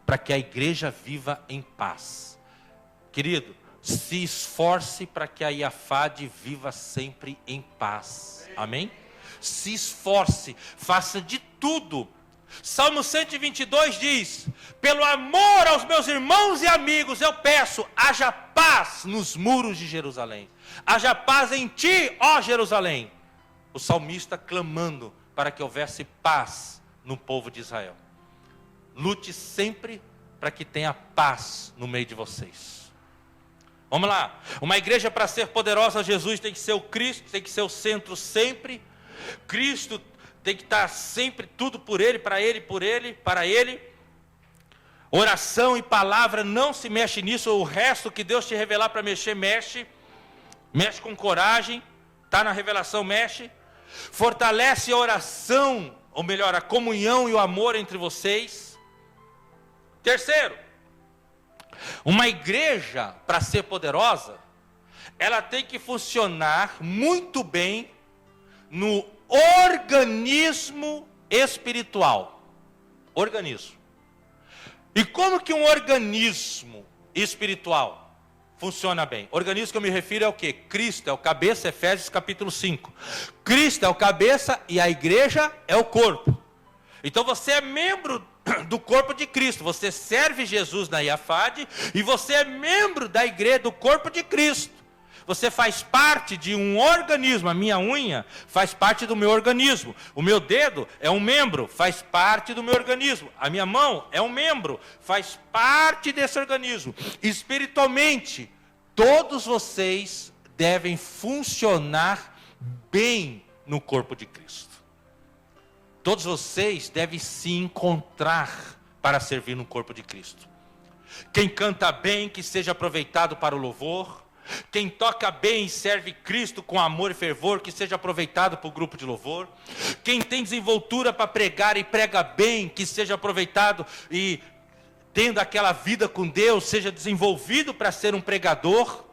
Speaker 1: para que a igreja viva em paz. Querido, se esforce para que a IAFAD viva sempre em paz. Amém? Se esforce, faça de tudo. Salmo 122 diz: pelo amor aos meus irmãos e amigos, eu peço, haja paz nos muros de Jerusalém. Haja paz em ti, ó Jerusalém. O salmista clamando para que houvesse paz no povo de Israel. Lute sempre para que tenha paz no meio de vocês. Vamos lá. Uma igreja, para ser poderosa, Jesus tem que ser o Cristo, tem que ser o centro sempre. Cristo tem que estar sempre tudo por Ele, para Ele, por Ele, para Ele. Oração e palavra, não se mexe nisso. O resto que Deus te revelar para mexer, mexe. Mexe com coragem. Está na revelação, mexe. Fortalece a oração, ou melhor, a comunhão e o amor entre vocês. Terceiro, uma igreja, para ser poderosa, ela tem que funcionar muito bem no organismo espiritual. Organismo. E como que um organismo espiritual funciona bem? Organismo que eu me refiro é o quê? Cristo é o cabeça, Efésios capítulo 5. Cristo é o cabeça e a igreja é o corpo. Então você é membro do corpo de Cristo. Você serve Jesus na IAFAD e você é membro da igreja, do corpo de Cristo. Você faz parte de um organismo. A minha unha faz parte do meu organismo. O meu dedo é um membro, faz parte do meu organismo. A minha mão é um membro, faz parte desse organismo. Espiritualmente, todos vocês devem funcionar bem no corpo de Cristo. Todos vocês devem se encontrar para servir no corpo de Cristo. Quem canta bem, que seja aproveitado para o louvor. Quem toca bem e serve Cristo com amor e fervor, que seja aproveitado para o grupo de louvor. Quem tem desenvoltura para pregar e prega bem, que seja aproveitado e tendo aquela vida com Deus, seja desenvolvido para ser um pregador.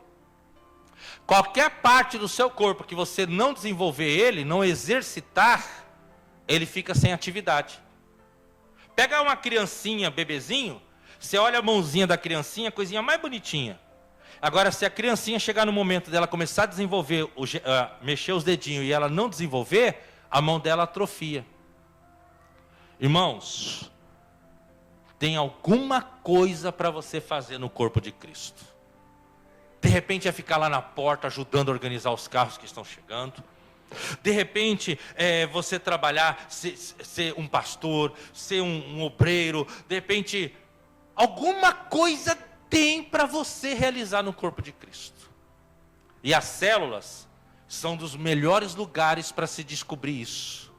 Speaker 1: Qualquer parte do seu corpo que você não desenvolver ele, não exercitar, ele fica sem atividade. Pega uma criancinha, bebezinho, você olha a mãozinha da criancinha, coisinha mais bonitinha. Agora, se a criancinha chegar no momento dela começar a desenvolver, mexer os dedinhos e ela não desenvolver, a mão dela atrofia. Irmãos, tem alguma coisa para você fazer no corpo de Cristo. De repente é ficar lá na porta ajudando a organizar os carros que estão chegando. De repente é você trabalhar, ser um pastor, ser um obreiro. De repente alguma coisa tem para você realizar no corpo de Cristo. E as células são dos melhores lugares para se descobrir isso.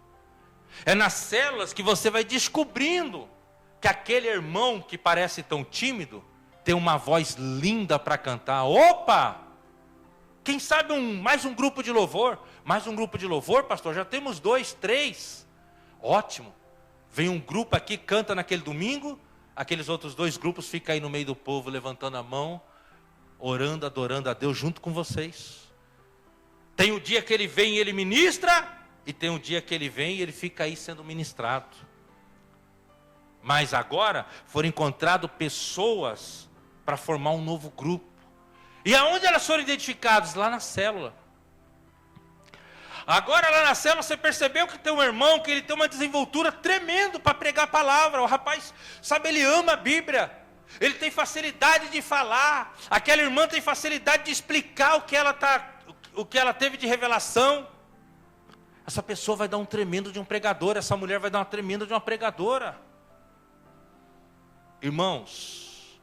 Speaker 1: É nas células que você vai descobrindo que aquele irmão que parece tão tímido tem uma voz linda para cantar. Opa! Quem sabe mais um grupo de louvor? Mais um grupo de louvor, pastor? Já temos 2, 3. Ótimo. Vem um grupo aqui, canta naquele domingo. Aqueles outros 2 grupos ficam aí no meio do povo, levantando a mão, orando, adorando a Deus junto com vocês. Tem o dia que ele vem e ele ministra, e tem um dia que ele vem e ele fica aí sendo ministrado. Mas agora foram encontradas pessoas para formar um novo grupo. E aonde elas foram identificadas? Lá na célula. Agora lá na célula você percebeu que tem um irmão que ele tem uma desenvoltura tremenda para pregar a palavra. O rapaz, sabe, ele ama a Bíblia. Ele tem facilidade de falar. Aquela irmã tem facilidade de explicar o que ela teve de revelação. Essa pessoa vai dar um tremendo de um pregador. Essa mulher vai dar uma tremenda de uma pregadora. Irmãos,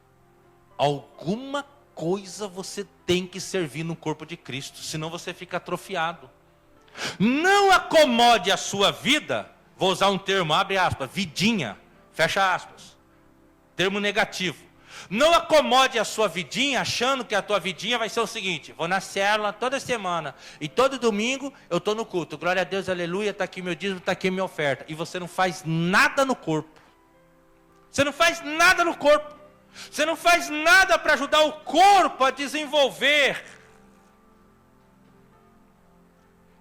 Speaker 1: alguma coisa você tem que servir no corpo de Cristo, senão você fica atrofiado. Não acomode a sua vida, vou usar um termo, abre aspas, vidinha, fecha aspas, termo negativo. Não acomode a sua vidinha achando que a tua vidinha vai ser o seguinte: vou na célula toda semana e todo domingo eu estou no culto, glória a Deus, aleluia, está aqui meu dízimo, está aqui minha oferta. E você não faz nada no corpo. Você não faz nada no corpo. Você não faz nada para ajudar o corpo a desenvolver.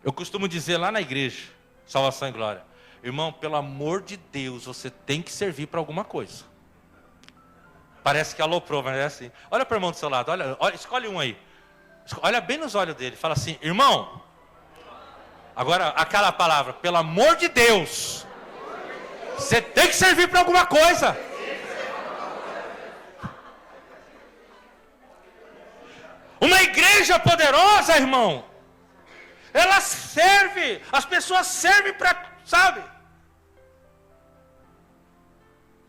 Speaker 1: Eu costumo dizer lá na igreja, Salvação e Glória: irmão, pelo amor de Deus, você tem que servir para alguma coisa. Parece que aloprou, mas é assim. Olha para o irmão do seu lado, olha, escolhe um aí. Olha bem nos olhos dele, fala assim: irmão, agora aquela palavra, pelo amor de Deus, você tem que servir para alguma coisa. Uma igreja poderosa, irmão, ela serve, as pessoas servem para, sabe?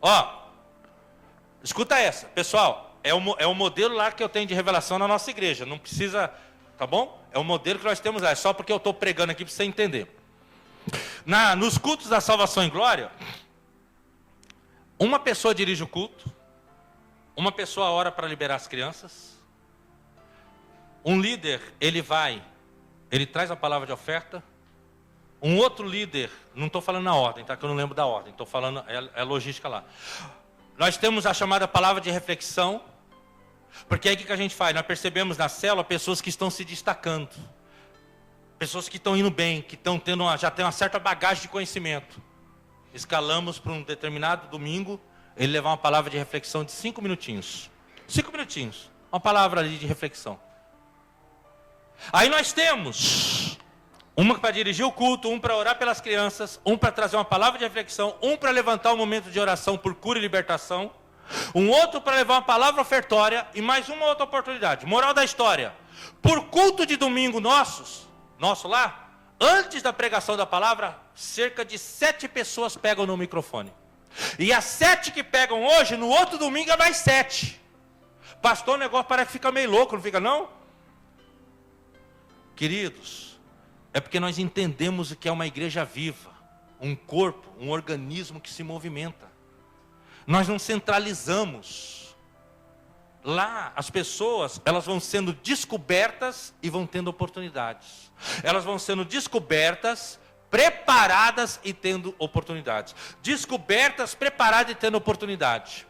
Speaker 1: Ó, escuta essa, pessoal, é o modelo lá que eu tenho de revelação na nossa igreja, não precisa, tá bom? É o modelo que nós temos lá, é só porque eu estou pregando aqui para você entender. Nos cultos da Salvação em Glória, uma pessoa dirige o culto, uma pessoa ora para liberar as crianças, um líder, ele traz a palavra de oferta, um outro líder, não estou falando na ordem, tá? Que eu não lembro da ordem, estou falando, é logística lá. Nós temos a chamada palavra de reflexão, porque aí o que a gente faz? Nós percebemos na célula pessoas que estão se destacando, pessoas que estão indo bem, que estão já têm uma certa bagagem de conhecimento. Escalamos para um determinado domingo, ele levar uma palavra de reflexão de 5 minutinhos. 5 minutinhos, uma palavra ali de reflexão. Aí nós temos uma para dirigir o culto, um para orar pelas crianças, um para trazer uma palavra de reflexão, um para levantar um momento de oração por cura e libertação, um outro para levar uma palavra ofertória e mais uma outra oportunidade. Moral da história: por culto de domingo nosso lá, antes da pregação da palavra, cerca de 7 pessoas pegam no microfone. E as 7 que pegam hoje, no outro domingo é mais 7. Pastor, o negócio parece que fica meio louco, não fica não? Queridos, é porque nós entendemos o que é uma igreja viva, um corpo, um organismo que se movimenta. Nós não centralizamos. Lá, as pessoas, elas vão sendo descobertas e vão tendo oportunidades. Elas vão sendo descobertas, preparadas e tendo oportunidades. Descobertas, preparadas e tendo oportunidade.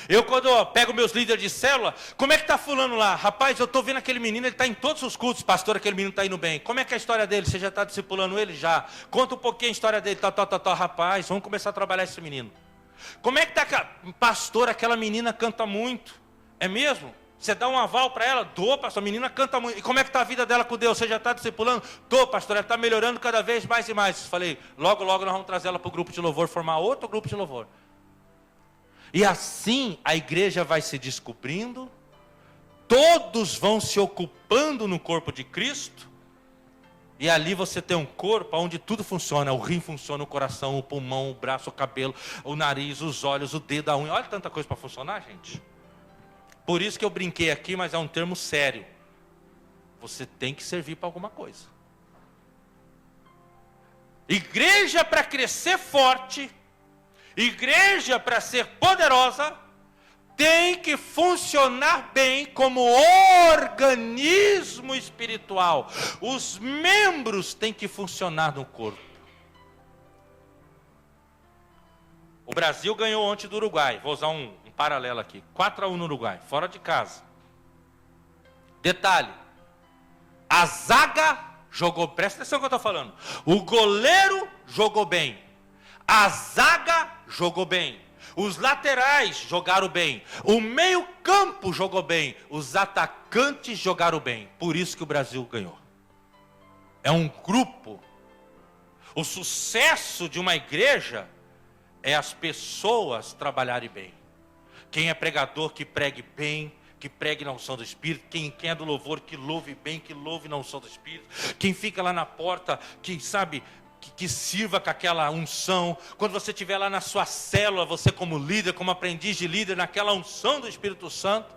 Speaker 1: Eu quando pego meus líderes de célula, como é que está fulano lá? Rapaz, eu estou vendo aquele menino, ele está em todos os cultos, pastor, aquele menino está indo bem. Como é que é a história dele? Você já está discipulando ele? Já. Conta um pouquinho a história dele, rapaz, vamos começar a trabalhar esse menino. Como é que está, pastor, aquela menina canta muito. É mesmo? Você dá um aval para ela? Dou, pastor, a menina canta muito. E como é que está a vida dela com Deus? Você já está discipulando? Dou, pastor, ela está melhorando cada vez mais e mais. Falei, logo nós vamos trazer ela para o grupo de louvor, formar outro grupo de louvor. E assim a igreja vai se descobrindo, todos vão se ocupando no corpo de Cristo, e ali você tem um corpo onde tudo funciona. O rim funciona, o coração, o pulmão, o braço, o cabelo, o nariz, os olhos, o dedo, a unha. Olha tanta coisa para funcionar, gente. Por isso que eu brinquei aqui, mas é um termo sério. Você tem que servir para alguma coisa. Igreja para crescer forte, igreja para ser poderosa, tem que funcionar bem como organismo espiritual. Os membros têm que funcionar no corpo. O Brasil ganhou ontem do Uruguai. Vou usar um paralelo aqui. 4-1 no Uruguai, fora de casa. Detalhe. A zaga jogou, presta atenção no que eu estou falando. O goleiro jogou bem. A zaga jogou bem. Os laterais jogaram bem. O meio-campo jogou bem. Os atacantes jogaram bem. Por isso que o Brasil ganhou. É um grupo. O sucesso de uma igreja é as pessoas trabalharem bem. Quem é pregador, que pregue bem, que pregue na unção do Espírito. Quem é do louvor, que louve bem, que louve na unção do Espírito. Quem fica lá na porta, que sabe... Que sirva com aquela unção. Quando você estiver lá na sua célula, você como líder, como aprendiz de líder, naquela unção do Espírito Santo,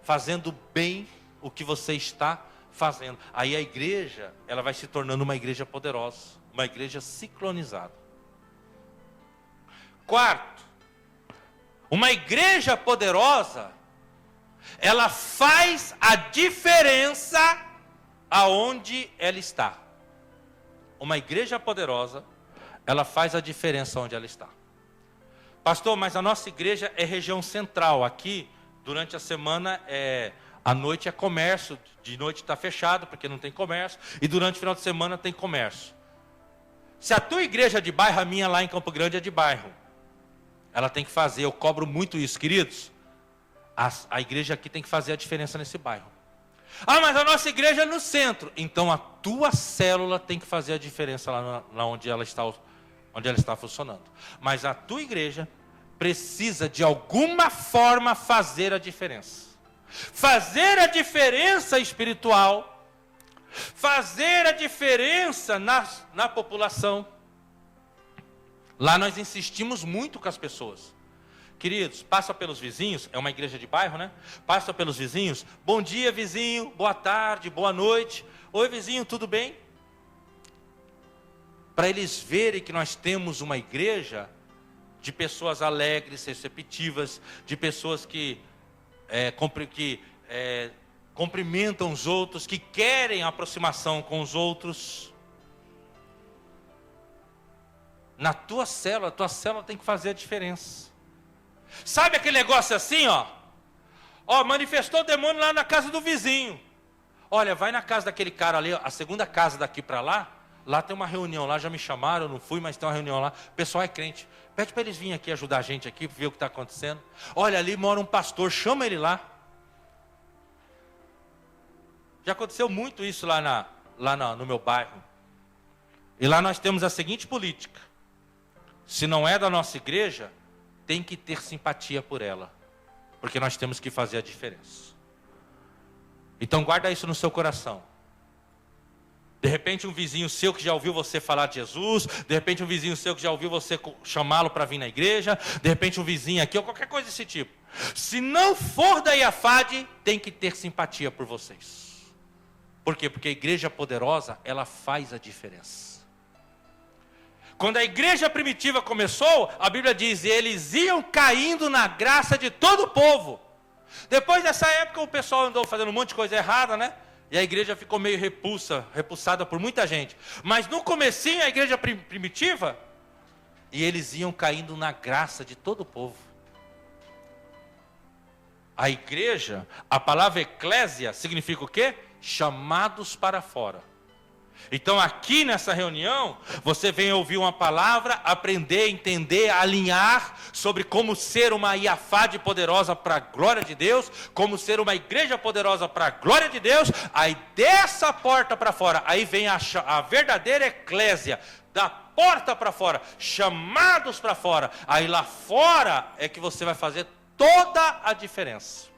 Speaker 1: fazendo bem o que você está fazendo. Aí a igreja, ela vai se tornando uma igreja poderosa, uma igreja sincronizada. Quarto, uma igreja poderosa, ela faz a diferença aonde ela está. Uma igreja poderosa, ela faz a diferença onde ela está. Pastor, mas a nossa igreja é região central. Aqui, durante a semana, à noite é comércio. De noite está fechado, porque não tem comércio. E durante o final de semana tem comércio. Se a tua igreja é de bairro, a minha lá em Campo Grande é de bairro. Ela tem que fazer, eu cobro muito isso, queridos. A igreja aqui tem que fazer a diferença nesse bairro. Ah, mas a nossa igreja é no centro. Então a tua célula tem que fazer a diferença lá onde ela está funcionando. Mas a tua igreja precisa de alguma forma fazer a diferença. Fazer a diferença espiritual. Fazer a diferença na população. Lá nós insistimos muito com as pessoas. Queridos, passa pelos vizinhos, é uma igreja de bairro, né? Passa pelos vizinhos, bom dia vizinho, boa tarde, boa noite. Oi vizinho, tudo bem? Para eles verem que nós temos uma igreja de pessoas alegres, receptivas, de pessoas que cumprimentam os outros, que querem aproximação com os outros. Na tua célula tem que fazer a diferença. Sabe aquele negócio assim, ó? Manifestou o demônio lá na casa do vizinho. Olha, vai na casa daquele cara ali, a segunda casa daqui para lá. Lá tem uma reunião, lá já me chamaram, eu não fui, mas tem uma reunião lá. O pessoal é crente. Pede para eles virem aqui ajudar a gente aqui, ver o que está acontecendo. Olha, ali mora um pastor, chama ele lá. Já aconteceu muito isso lá no meu bairro. E lá nós temos a seguinte política. Se não é da nossa igreja, tem que ter simpatia por ela, porque nós temos que fazer a diferença. Então guarda isso no seu coração. De repente um vizinho seu que já ouviu você falar de Jesus, de repente um vizinho seu que já ouviu você chamá-lo para vir na igreja, de repente um vizinho aqui, ou qualquer coisa desse tipo. Se não for da IAFAD, tem que ter simpatia por vocês. Por quê? Porque a igreja poderosa, ela faz a diferença. Quando a igreja primitiva começou, a Bíblia diz, eles iam caindo na graça de todo o povo. Depois dessa época, o pessoal andou fazendo um monte de coisa errada, né? E a igreja ficou meio repulsada por muita gente. Mas no comecinho, a igreja primitiva, e eles iam caindo na graça de todo o povo. A igreja, a palavra eclésia, significa o quê? Chamados para fora. Então aqui nessa reunião, você vem ouvir uma palavra, aprender, entender, alinhar sobre como ser uma IAFAD poderosa para a glória de Deus, como ser uma igreja poderosa para a glória de Deus. Aí dessa porta para fora, aí vem a verdadeira eclésia, da porta para fora, chamados para fora. Aí lá fora é que você vai fazer toda a diferença.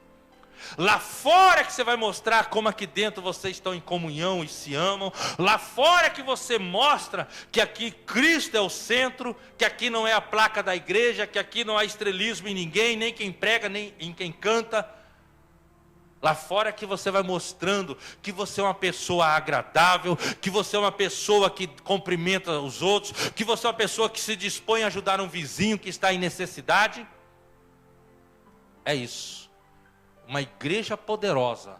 Speaker 1: Lá fora que você vai mostrar como aqui dentro vocês estão em comunhão e se amam. Lá fora que você mostra que aqui Cristo é o centro, que aqui não é a placa da igreja, que aqui não há estrelismo em ninguém, nem quem prega, nem em quem canta. Lá fora que você vai mostrando que você é uma pessoa agradável, que você é uma pessoa que cumprimenta os outros, que você é uma pessoa que se dispõe a ajudar um vizinho que está em necessidade. É isso. Uma igreja poderosa,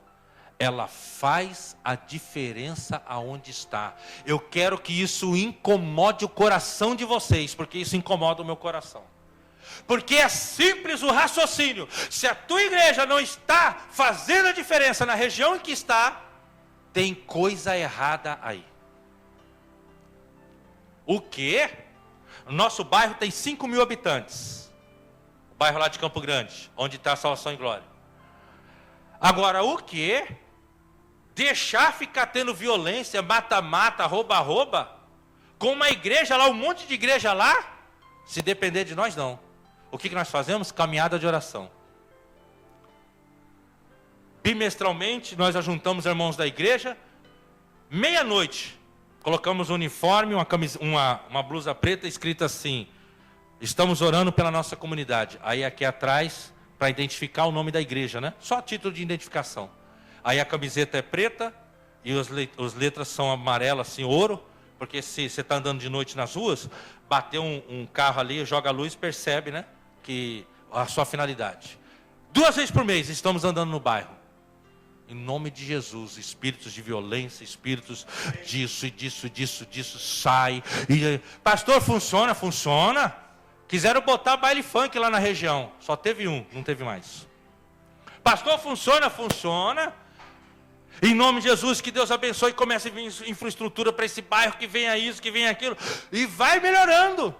Speaker 1: ela faz a diferença aonde está. Eu quero que isso incomode o coração de vocês, porque isso incomoda o meu coração. Porque é simples o raciocínio. Se a tua igreja não está fazendo a diferença na região em que está, tem coisa errada aí. O quê? Nosso bairro tem 5.000 habitantes. O bairro lá de Campo Grande, onde está a Salvação em Glória. Agora, o que? Deixar ficar tendo violência, mata-mata, rouba-rouba, com uma igreja lá, um monte de igreja lá, se depender de nós, não. O que nós fazemos? Caminhada de oração. Bimestralmente, nós ajuntamos irmãos da igreja, meia-noite, colocamos um uniforme, uma blusa preta, escrita assim, estamos orando pela nossa comunidade. Aí aqui atrás, para identificar o nome da igreja, né? Só a título de identificação. Aí a camiseta é preta e as letras são amarelas, assim, ouro, porque se você está andando de noite nas ruas, bater um carro ali, joga a luz, percebe, né? Que a sua finalidade. 2 vezes por mês estamos andando no bairro. Em nome de Jesus, espíritos de violência, espíritos disso, sai. E, pastor, funciona? Funciona. Quiseram botar baile funk lá na região. Só teve um, não teve mais. Pastor, funciona? Funciona. Em nome de Jesus, que Deus abençoe e comece a vir infraestrutura para esse bairro, que venha isso, que venha aquilo. E vai melhorando.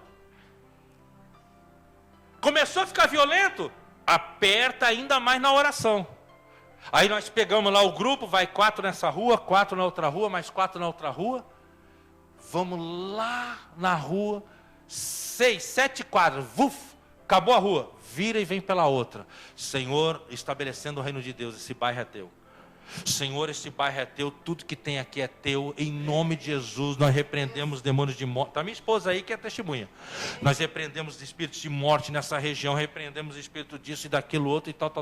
Speaker 1: Começou a ficar violento? Aperta ainda mais na oração. Aí nós pegamos lá o grupo, vai 4 nessa rua, 4 na outra rua, mais 4 na outra rua. Vamos lá na rua, 6, 7 quadras, acabou a rua, vira e vem pela outra. Senhor, estabelecendo o reino de Deus, esse bairro é teu. Senhor, esse bairro é teu, tudo que tem aqui é teu, em nome de Jesus. Nós repreendemos demônios de morte. Está minha esposa aí que é testemunha. Nós repreendemos espíritos de morte nessa região, repreendemos espírito disso e daquilo outro e tal.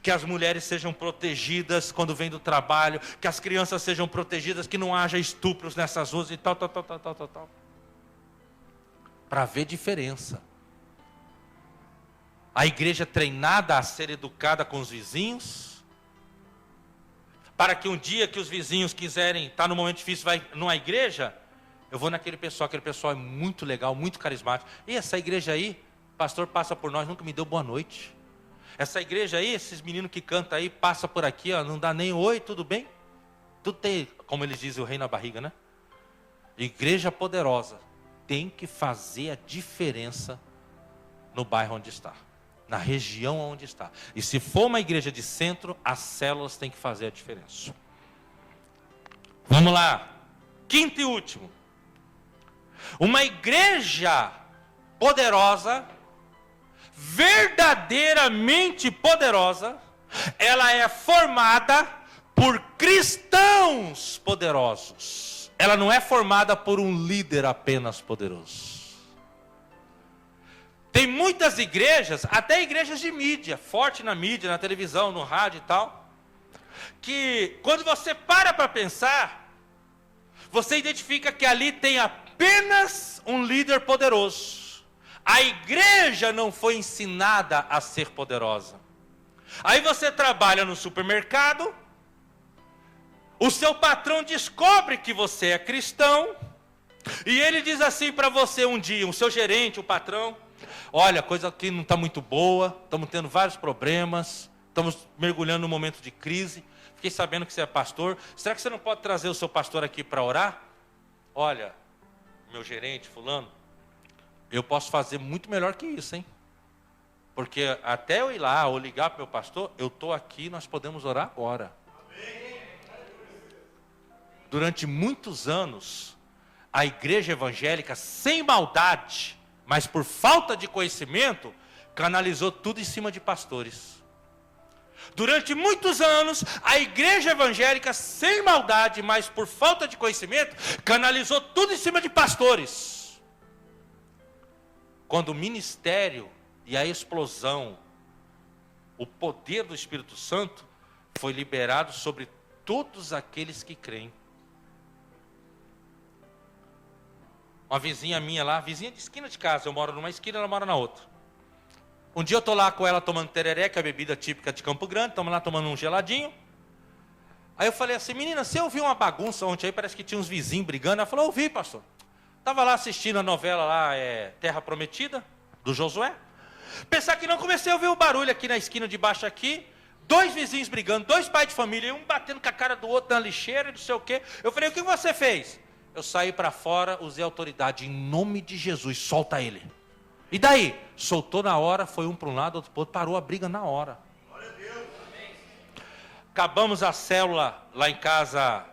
Speaker 1: Que as mulheres sejam protegidas quando vêm do trabalho, que as crianças sejam protegidas, que não haja estupros nessas ruas e tal. Para ver diferença. A igreja treinada a ser educada com os vizinhos, para que um dia que os vizinhos quiserem estar no momento difícil, vai numa igreja, eu vou naquele pessoal é muito legal, muito carismático. E essa igreja aí, o pastor passa por nós, nunca me deu boa noite. Essa igreja aí, esses meninos que cantam aí, passa por aqui, ó, não dá nem oi, tudo bem? Tudo tem, como eles dizem, o rei na barriga, né? Igreja poderosa tem que fazer a diferença no bairro onde está, na região onde está. E se for uma igreja de centro, as células têm que fazer a diferença. Vamos lá. 5º e último. Uma igreja poderosa, verdadeiramente poderosa, ela é formada por cristãos poderosos. Ela não é formada por um líder apenas poderoso. Tem muitas igrejas, até igrejas de mídia, forte na mídia, na televisão, no rádio e tal, que quando você para pensar, você identifica que ali tem apenas um líder poderoso. A igreja não foi ensinada a ser poderosa. Aí você trabalha no supermercado, o seu patrão descobre que você é cristão, e ele diz assim para você um dia, o seu gerente, o patrão: olha, a coisa aqui não está muito boa, estamos tendo vários problemas, estamos mergulhando num momento de crise, fiquei sabendo que você é pastor, será que você não pode trazer o seu pastor aqui para orar? Olha, meu gerente, fulano, eu posso fazer muito melhor que isso, hein? Porque até eu ir lá ou ligar para o meu pastor, eu estou aqui, nós podemos orar agora. Durante muitos anos, a igreja evangélica, sem maldade, mas por falta de conhecimento, canalizou tudo em cima de pastores. Durante muitos anos, a igreja evangélica, sem maldade, mas por falta de conhecimento, canalizou tudo em cima de pastores. Quando o ministério e a explosão, o poder do Espírito Santo, foi liberado sobre todos aqueles que creem. Uma vizinha minha lá, vizinha de esquina de casa, eu moro numa esquina, ela mora na outra. Um dia eu estou lá com ela tomando tereré, que é a bebida típica de Campo Grande, estamos lá tomando um geladinho. Aí eu falei assim, menina, você ouviu uma bagunça ontem aí, parece que tinha uns vizinhos brigando. Ela falou, ouvi, pastor. Estava lá assistindo a novela lá, Terra Prometida, do Josué. Pensar que não, comecei a ouvir o barulho aqui na esquina de baixo aqui, 2 vizinhos brigando, 2 pais de família, um batendo com a cara do outro na lixeira, não sei o quê. Eu falei, o que você fez? Eu saí para fora, usei autoridade, em nome de Jesus, solta ele. E daí? Soltou na hora, foi um para um lado, outro para o outro, parou a briga na hora. Acabamos a célula lá em casa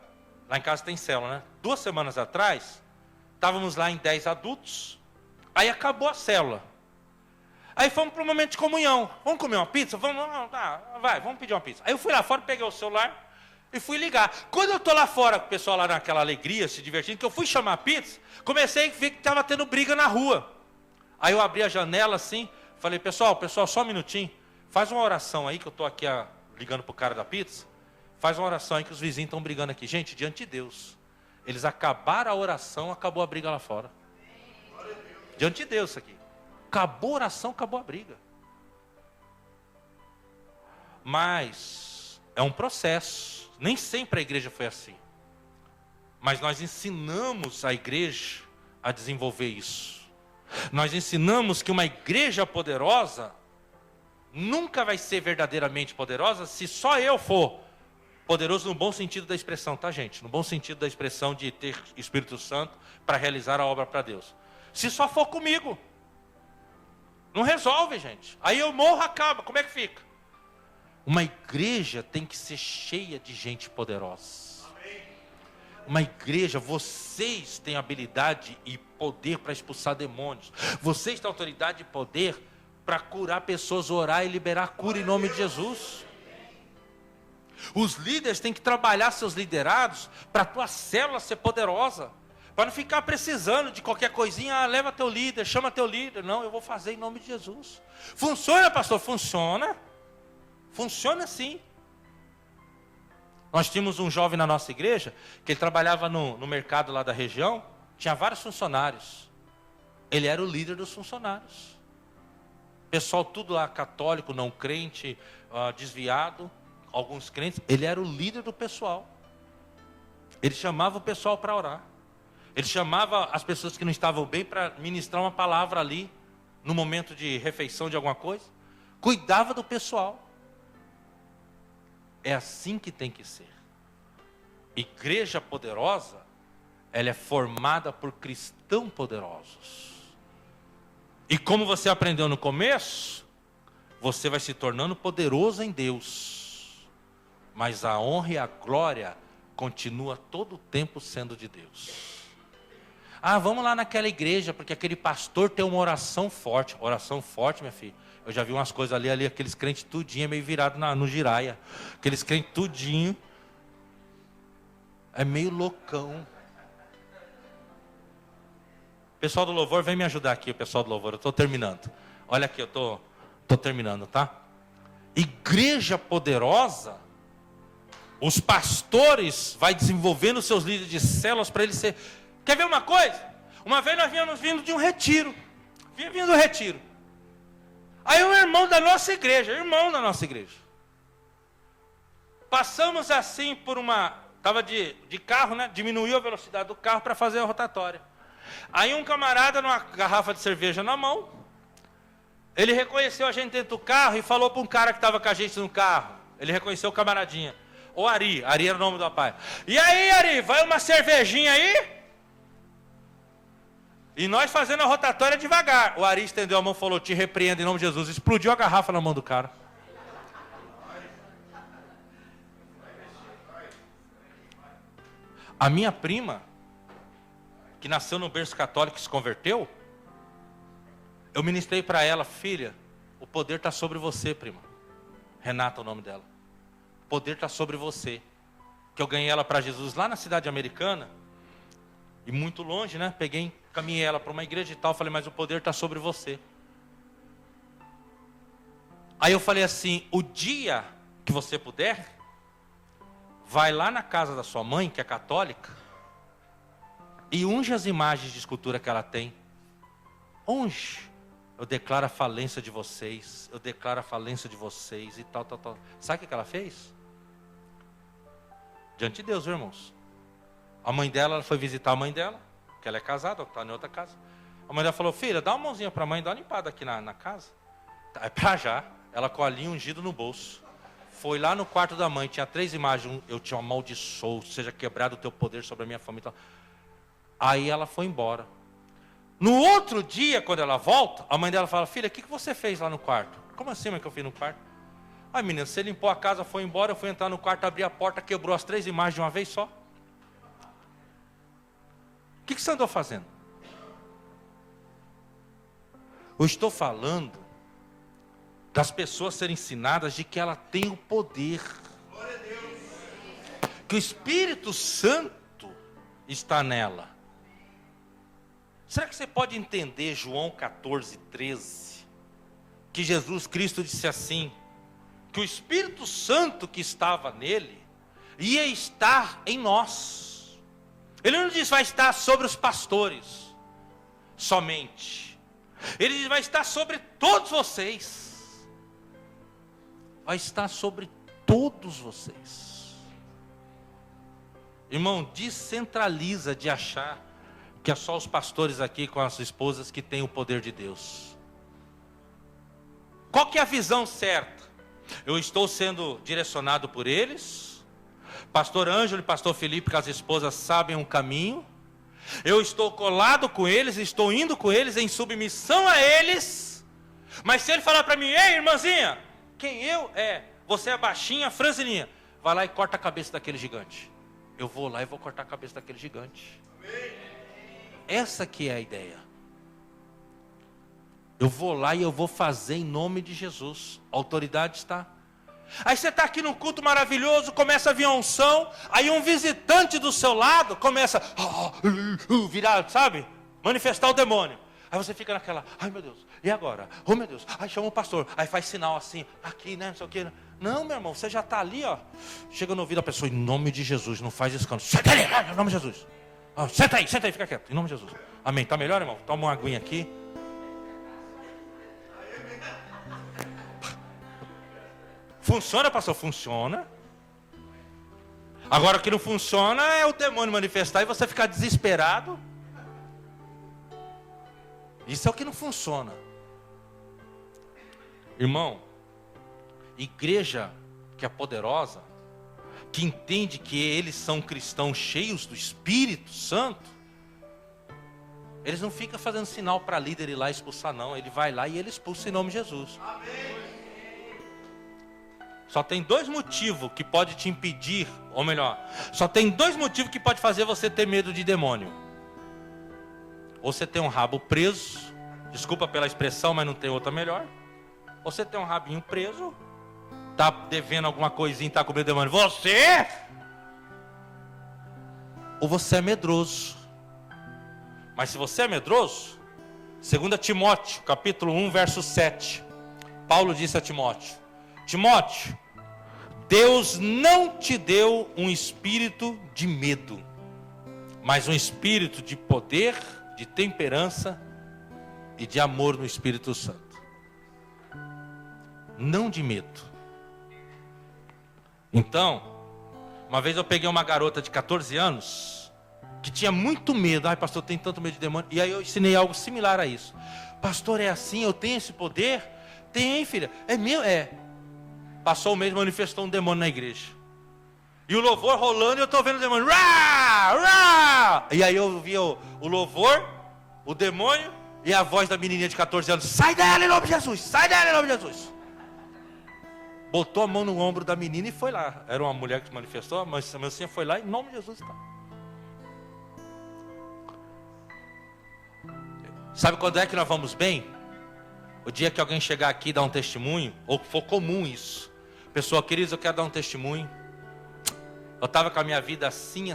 Speaker 1: tem célula, né? 2 semanas atrás, estávamos lá em 10 adultos, aí acabou a célula. Aí fomos para um momento de comunhão. Vamos comer uma pizza? Vamos pedir uma pizza. Aí eu fui lá fora, peguei o celular e fui ligar. Quando eu estou lá fora, com o pessoal lá naquela alegria, se divertindo, que eu fui chamar a pizza, comecei a ver que estava tendo briga na rua. Aí eu abri a janela assim, falei, pessoal, só um minutinho, faz uma oração aí, que eu estou aqui ligando para o cara da pizza, faz uma oração aí que os vizinhos estão brigando aqui. Gente, diante de Deus, eles acabaram a oração, acabou a briga lá fora. Diante de Deus isso aqui. Acabou a oração, acabou a briga. Mas é um processo, nem sempre a igreja foi assim. Mas nós ensinamos a igreja a desenvolver isso. Nós ensinamos que uma igreja poderosa nunca vai ser verdadeiramente poderosa se só eu for poderoso no bom sentido da expressão, tá, gente? No bom sentido da expressão de ter Espírito Santo para realizar a obra para Deus. Se só for comigo, não resolve, gente. Aí eu morro, acaba. Como é que fica? Uma igreja tem que ser cheia de gente poderosa. Uma igreja, vocês têm habilidade e poder para expulsar demônios. Vocês têm autoridade e poder para curar pessoas, orar e liberar cura em nome de Jesus. Os líderes têm que trabalhar seus liderados para a tua célula ser poderosa. Para não ficar precisando de qualquer coisinha, leva teu líder, chama teu líder. Não, eu vou fazer em nome de Jesus. Funciona, pastor? Funciona. Funciona sim. Nós tínhamos um jovem na nossa igreja, que ele trabalhava no mercado lá da região, tinha vários funcionários. Ele era o líder dos funcionários. Pessoal tudo lá católico, não crente, desviado, alguns crentes. Ele era o líder do pessoal. Ele chamava o pessoal para orar. Ele chamava as pessoas que não estavam bem para ministrar uma palavra ali, no momento de refeição de alguma coisa. Cuidava do pessoal. É assim que tem que ser. Igreja poderosa, ela é formada por cristãos poderosos. E como você aprendeu no começo, você vai se tornando poderoso em Deus. Mas a honra e a glória continua todo o tempo sendo de Deus. Vamos lá naquela igreja, porque aquele pastor tem uma oração forte. Oração forte, minha filha. Eu já vi umas coisas ali, aqueles crentes tudinho, meio virado no giraia. Aqueles crentes tudinho. É meio loucão. Pessoal do louvor, vem me ajudar aqui, o pessoal do louvor. Eu estou terminando. Olha aqui, eu estou terminando, tá? Igreja poderosa, os pastores vai desenvolvendo seus líderes de células para eles ser... Quer ver uma coisa? Uma vez nós vínhamos vindo de um retiro. Vindo do retiro. Aí um irmão da nossa igreja, passamos assim por estava de carro, né? Diminuiu a velocidade do carro para fazer a rotatória. Aí um camarada numa garrafa de cerveja na mão, ele reconheceu a gente dentro do carro e falou para um cara que estava com a gente no carro. Ele reconheceu o camaradinha. O Ari era o nome do rapaz. E aí, Ari, vai uma cervejinha aí? E nós fazendo a rotatória devagar. O Ari estendeu a mão e falou, te repreendo em nome de Jesus. Explodiu a garrafa na mão do cara. A minha prima, que nasceu no berço católico e se converteu, eu ministrei para ela, filha, o poder está sobre você, prima. Renata é o nome dela. O poder está sobre você. Que eu ganhei ela para Jesus lá na cidade americana. E muito longe, né? Caminhei ela para uma igreja e tal. Falei, mas o poder está sobre você. Aí eu falei assim, o dia que você puder, vai lá na casa da sua mãe, que é católica, e unge as imagens de escultura que ela tem. Unge. Eu declaro a falência de vocês. Eu declaro a falência de vocês e tal. Sabe o que ela fez? Diante de Deus, irmãos. A mãe dela, ela foi visitar a mãe dela, que ela é casada, está em outra casa. A mãe dela falou, filha, dá uma mãozinha para a mãe, dá uma limpada aqui na casa. É para já. Ela com a linha ungido no bolso. Foi lá no quarto da mãe, tinha 3 imagens. Eu te amaldiçoo, seja quebrado o teu poder sobre a minha família. Aí ela foi embora. No outro dia, quando ela volta, a mãe dela fala, filha, o que você fez lá no quarto? Como assim, mãe, que eu fiz no quarto? Ai, menina, você limpou a casa, foi embora, eu fui entrar no quarto, abri a porta, quebrou as 3 imagens de uma vez só. O que você andou fazendo? Eu estou falando das pessoas serem ensinadas de que ela tem o poder. Que o Espírito Santo está nela. Será que você pode entender João 14, 13? Que Jesus Cristo disse assim, que o Espírito Santo que estava nele, ia estar em nós. Ele não diz vai estar sobre os pastores, somente. Ele diz vai estar sobre todos vocês. Vai estar sobre todos vocês. Irmão, descentraliza de achar que é só os pastores aqui com as esposas que têm o poder de Deus. Qual que é a visão certa? Eu estou sendo direcionado por eles. Pastor Ângelo e pastor Felipe, com as esposas, sabem um caminho. Eu estou colado com eles, estou indo com eles em submissão a eles. Mas se ele falar para mim, ei irmãzinha, quem eu? Você é baixinha, franzininha. Vai lá e corta a cabeça daquele gigante. Eu vou lá e vou cortar a cabeça daquele gigante. Essa que é a ideia. Eu vou lá e eu vou fazer em nome de Jesus. A autoridade está. Aí você está aqui num culto maravilhoso, começa a vir a unção. Aí um visitante do seu lado começa a virar, sabe? Manifestar o demônio. Aí você fica naquela, ai meu Deus, e agora? Oh meu Deus, aí chama o pastor. Aí faz sinal assim, aqui, né, não sei o que. Não, meu irmão, você já está ali, ó. Chega no ouvido da pessoa, em nome de Jesus, não faz escândalo. Senta ali, em nome de Jesus. Senta aí, fica quieto, em nome de Jesus. Amém, está melhor, irmão? Toma uma aguinha aqui. Funciona, pastor? Funciona. Agora o que não funciona é o demônio manifestar e você ficar desesperado. Isso é o que não funciona. Irmão, igreja que é poderosa, que entende que eles são cristãos cheios do Espírito Santo, eles não ficam fazendo sinal para líder ir lá expulsar não. Ele vai lá e ele expulsa em nome de Jesus. Amém. Só tem 2 motivos que pode te impedir, ou melhor, só tem 2 motivos que pode fazer você ter medo de demônio. Ou você tem um rabo preso, desculpa pela expressão, mas não tem outra melhor. Ou você tem um rabinho preso, está devendo alguma coisinha, está com medo do demônio. Você? Ou você é medroso. Mas se você é medroso, 2 Timóteo, capítulo 1, verso 7. Paulo disse a Timóteo, Timóteo, Deus não te deu um espírito de medo, mas um espírito de poder, de temperança e de amor no Espírito Santo. Não de medo. Então, uma vez eu peguei uma garota de 14 anos, que tinha muito medo. Ai, pastor, eu tenho tanto medo de demônio. E aí eu ensinei algo similar a isso. Pastor, é assim, eu tenho esse poder? Tem, filha. É meu? É. Passou o mês, manifestou um demônio na igreja. E o louvor rolando e eu estou vendo o demônio. Rá, rá! E aí eu vi o louvor, o demônio e a voz da menininha de 14 anos. Sai dela em nome de Jesus, sai dela em nome de Jesus. Botou a mão no ombro da menina e foi lá. Era uma mulher que se manifestou, mas a mocinha foi lá em nome de Jesus. Tá. Sabe quando é que nós vamos bem? O dia que alguém chegar aqui e dar um testemunho, ou for comum isso. Pessoal, queridos, eu quero dar um testemunho. Eu estava com a minha vida assim,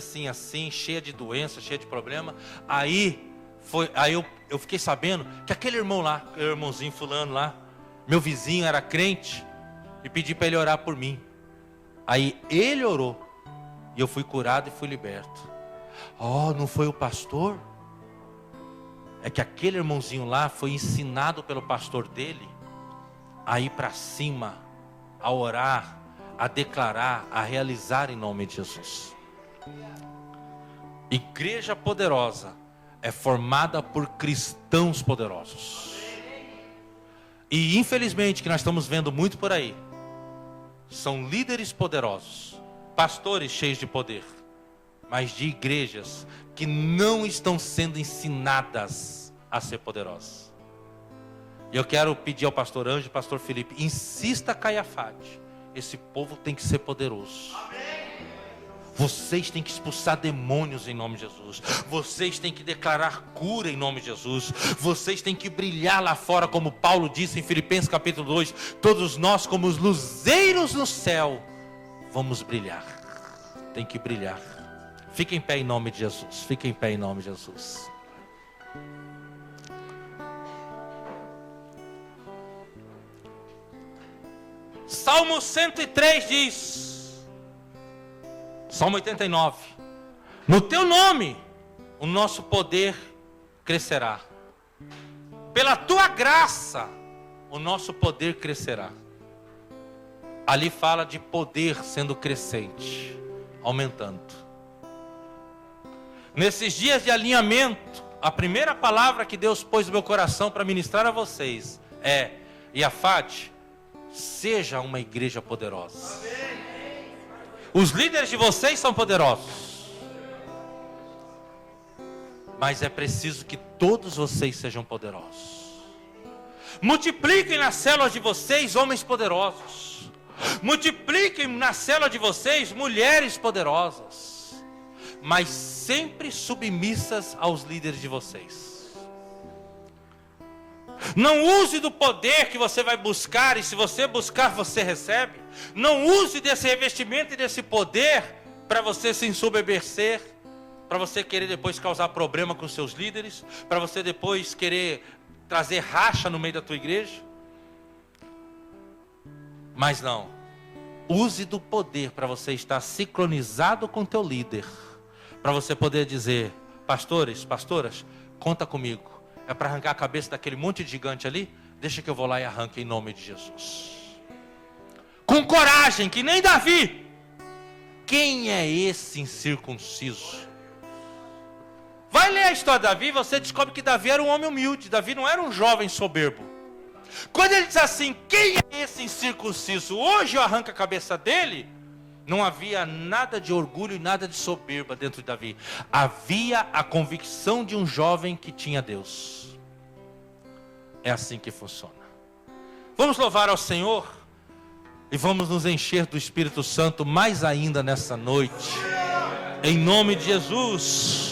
Speaker 1: cheia de doença, cheia de problema. Aí eu fiquei sabendo que aquele irmão lá, aquele irmãozinho fulano lá, meu vizinho era crente, e pedi para ele orar por mim. Aí ele orou, e eu fui curado e fui liberto. Oh, não foi o pastor? É que aquele irmãozinho lá foi ensinado pelo pastor dele a ir para cima, a orar, a declarar, a realizar em nome de Jesus. Igreja poderosa é formada por cristãos poderosos. E infelizmente, que nós estamos vendo muito por aí, são líderes poderosos, pastores cheios de poder, mas de igrejas que não estão sendo ensinadas a ser poderosas. E eu quero pedir ao pastor Anjo e pastor Felipe, insista Caiafate, esse povo tem que ser poderoso. Vocês têm que expulsar demônios em nome de Jesus. Vocês têm que declarar cura em nome de Jesus. Vocês têm que brilhar lá fora, como Paulo disse em Filipenses capítulo 2. Todos nós, como os luzeiros no céu, vamos brilhar. Tem que brilhar. Fiquem em pé em nome de Jesus. Fiquem em pé em nome de Jesus. Salmo 103 diz... Salmo 89. No teu nome, o nosso poder crescerá. Pela tua graça, o nosso poder crescerá. Ali fala de poder sendo crescente, aumentando. Nesses dias de alinhamento, a primeira palavra que Deus pôs no meu coração para ministrar a vocês é: Iafate, seja uma igreja poderosa. Os líderes de vocês são poderosos, mas é preciso que todos vocês sejam poderosos. Multipliquem nas células de vocês homens poderosos. Multipliquem na célula de vocês mulheres poderosas, mas sempre submissas aos líderes de vocês. Não use do poder que você vai buscar, e se você buscar, você recebe. Não use desse revestimento e desse poder para você se ensoberbecer, para você querer depois causar problema com os seus líderes, para você depois querer trazer racha no meio da tua igreja. Mas não, use do poder para você estar sincronizado com o teu líder, para você poder dizer: pastores, pastoras, conta comigo. É para arrancar a cabeça daquele monte de gigante ali? Deixa que eu vou lá e arranque em nome de Jesus. Com coragem, que nem Davi. Quem é esse incircunciso? Vai ler a história de Davi, você descobre que Davi era um homem humilde. Davi não era um jovem soberbo. Quando ele diz assim: quem é esse incircunciso? Hoje eu arranco a cabeça dele. Não havia nada de orgulho e nada de soberba dentro de Davi. Havia a convicção de um jovem que tinha Deus. É assim que funciona. Vamos louvar ao Senhor e vamos nos encher do Espírito Santo mais ainda nessa noite. Em nome de Jesus.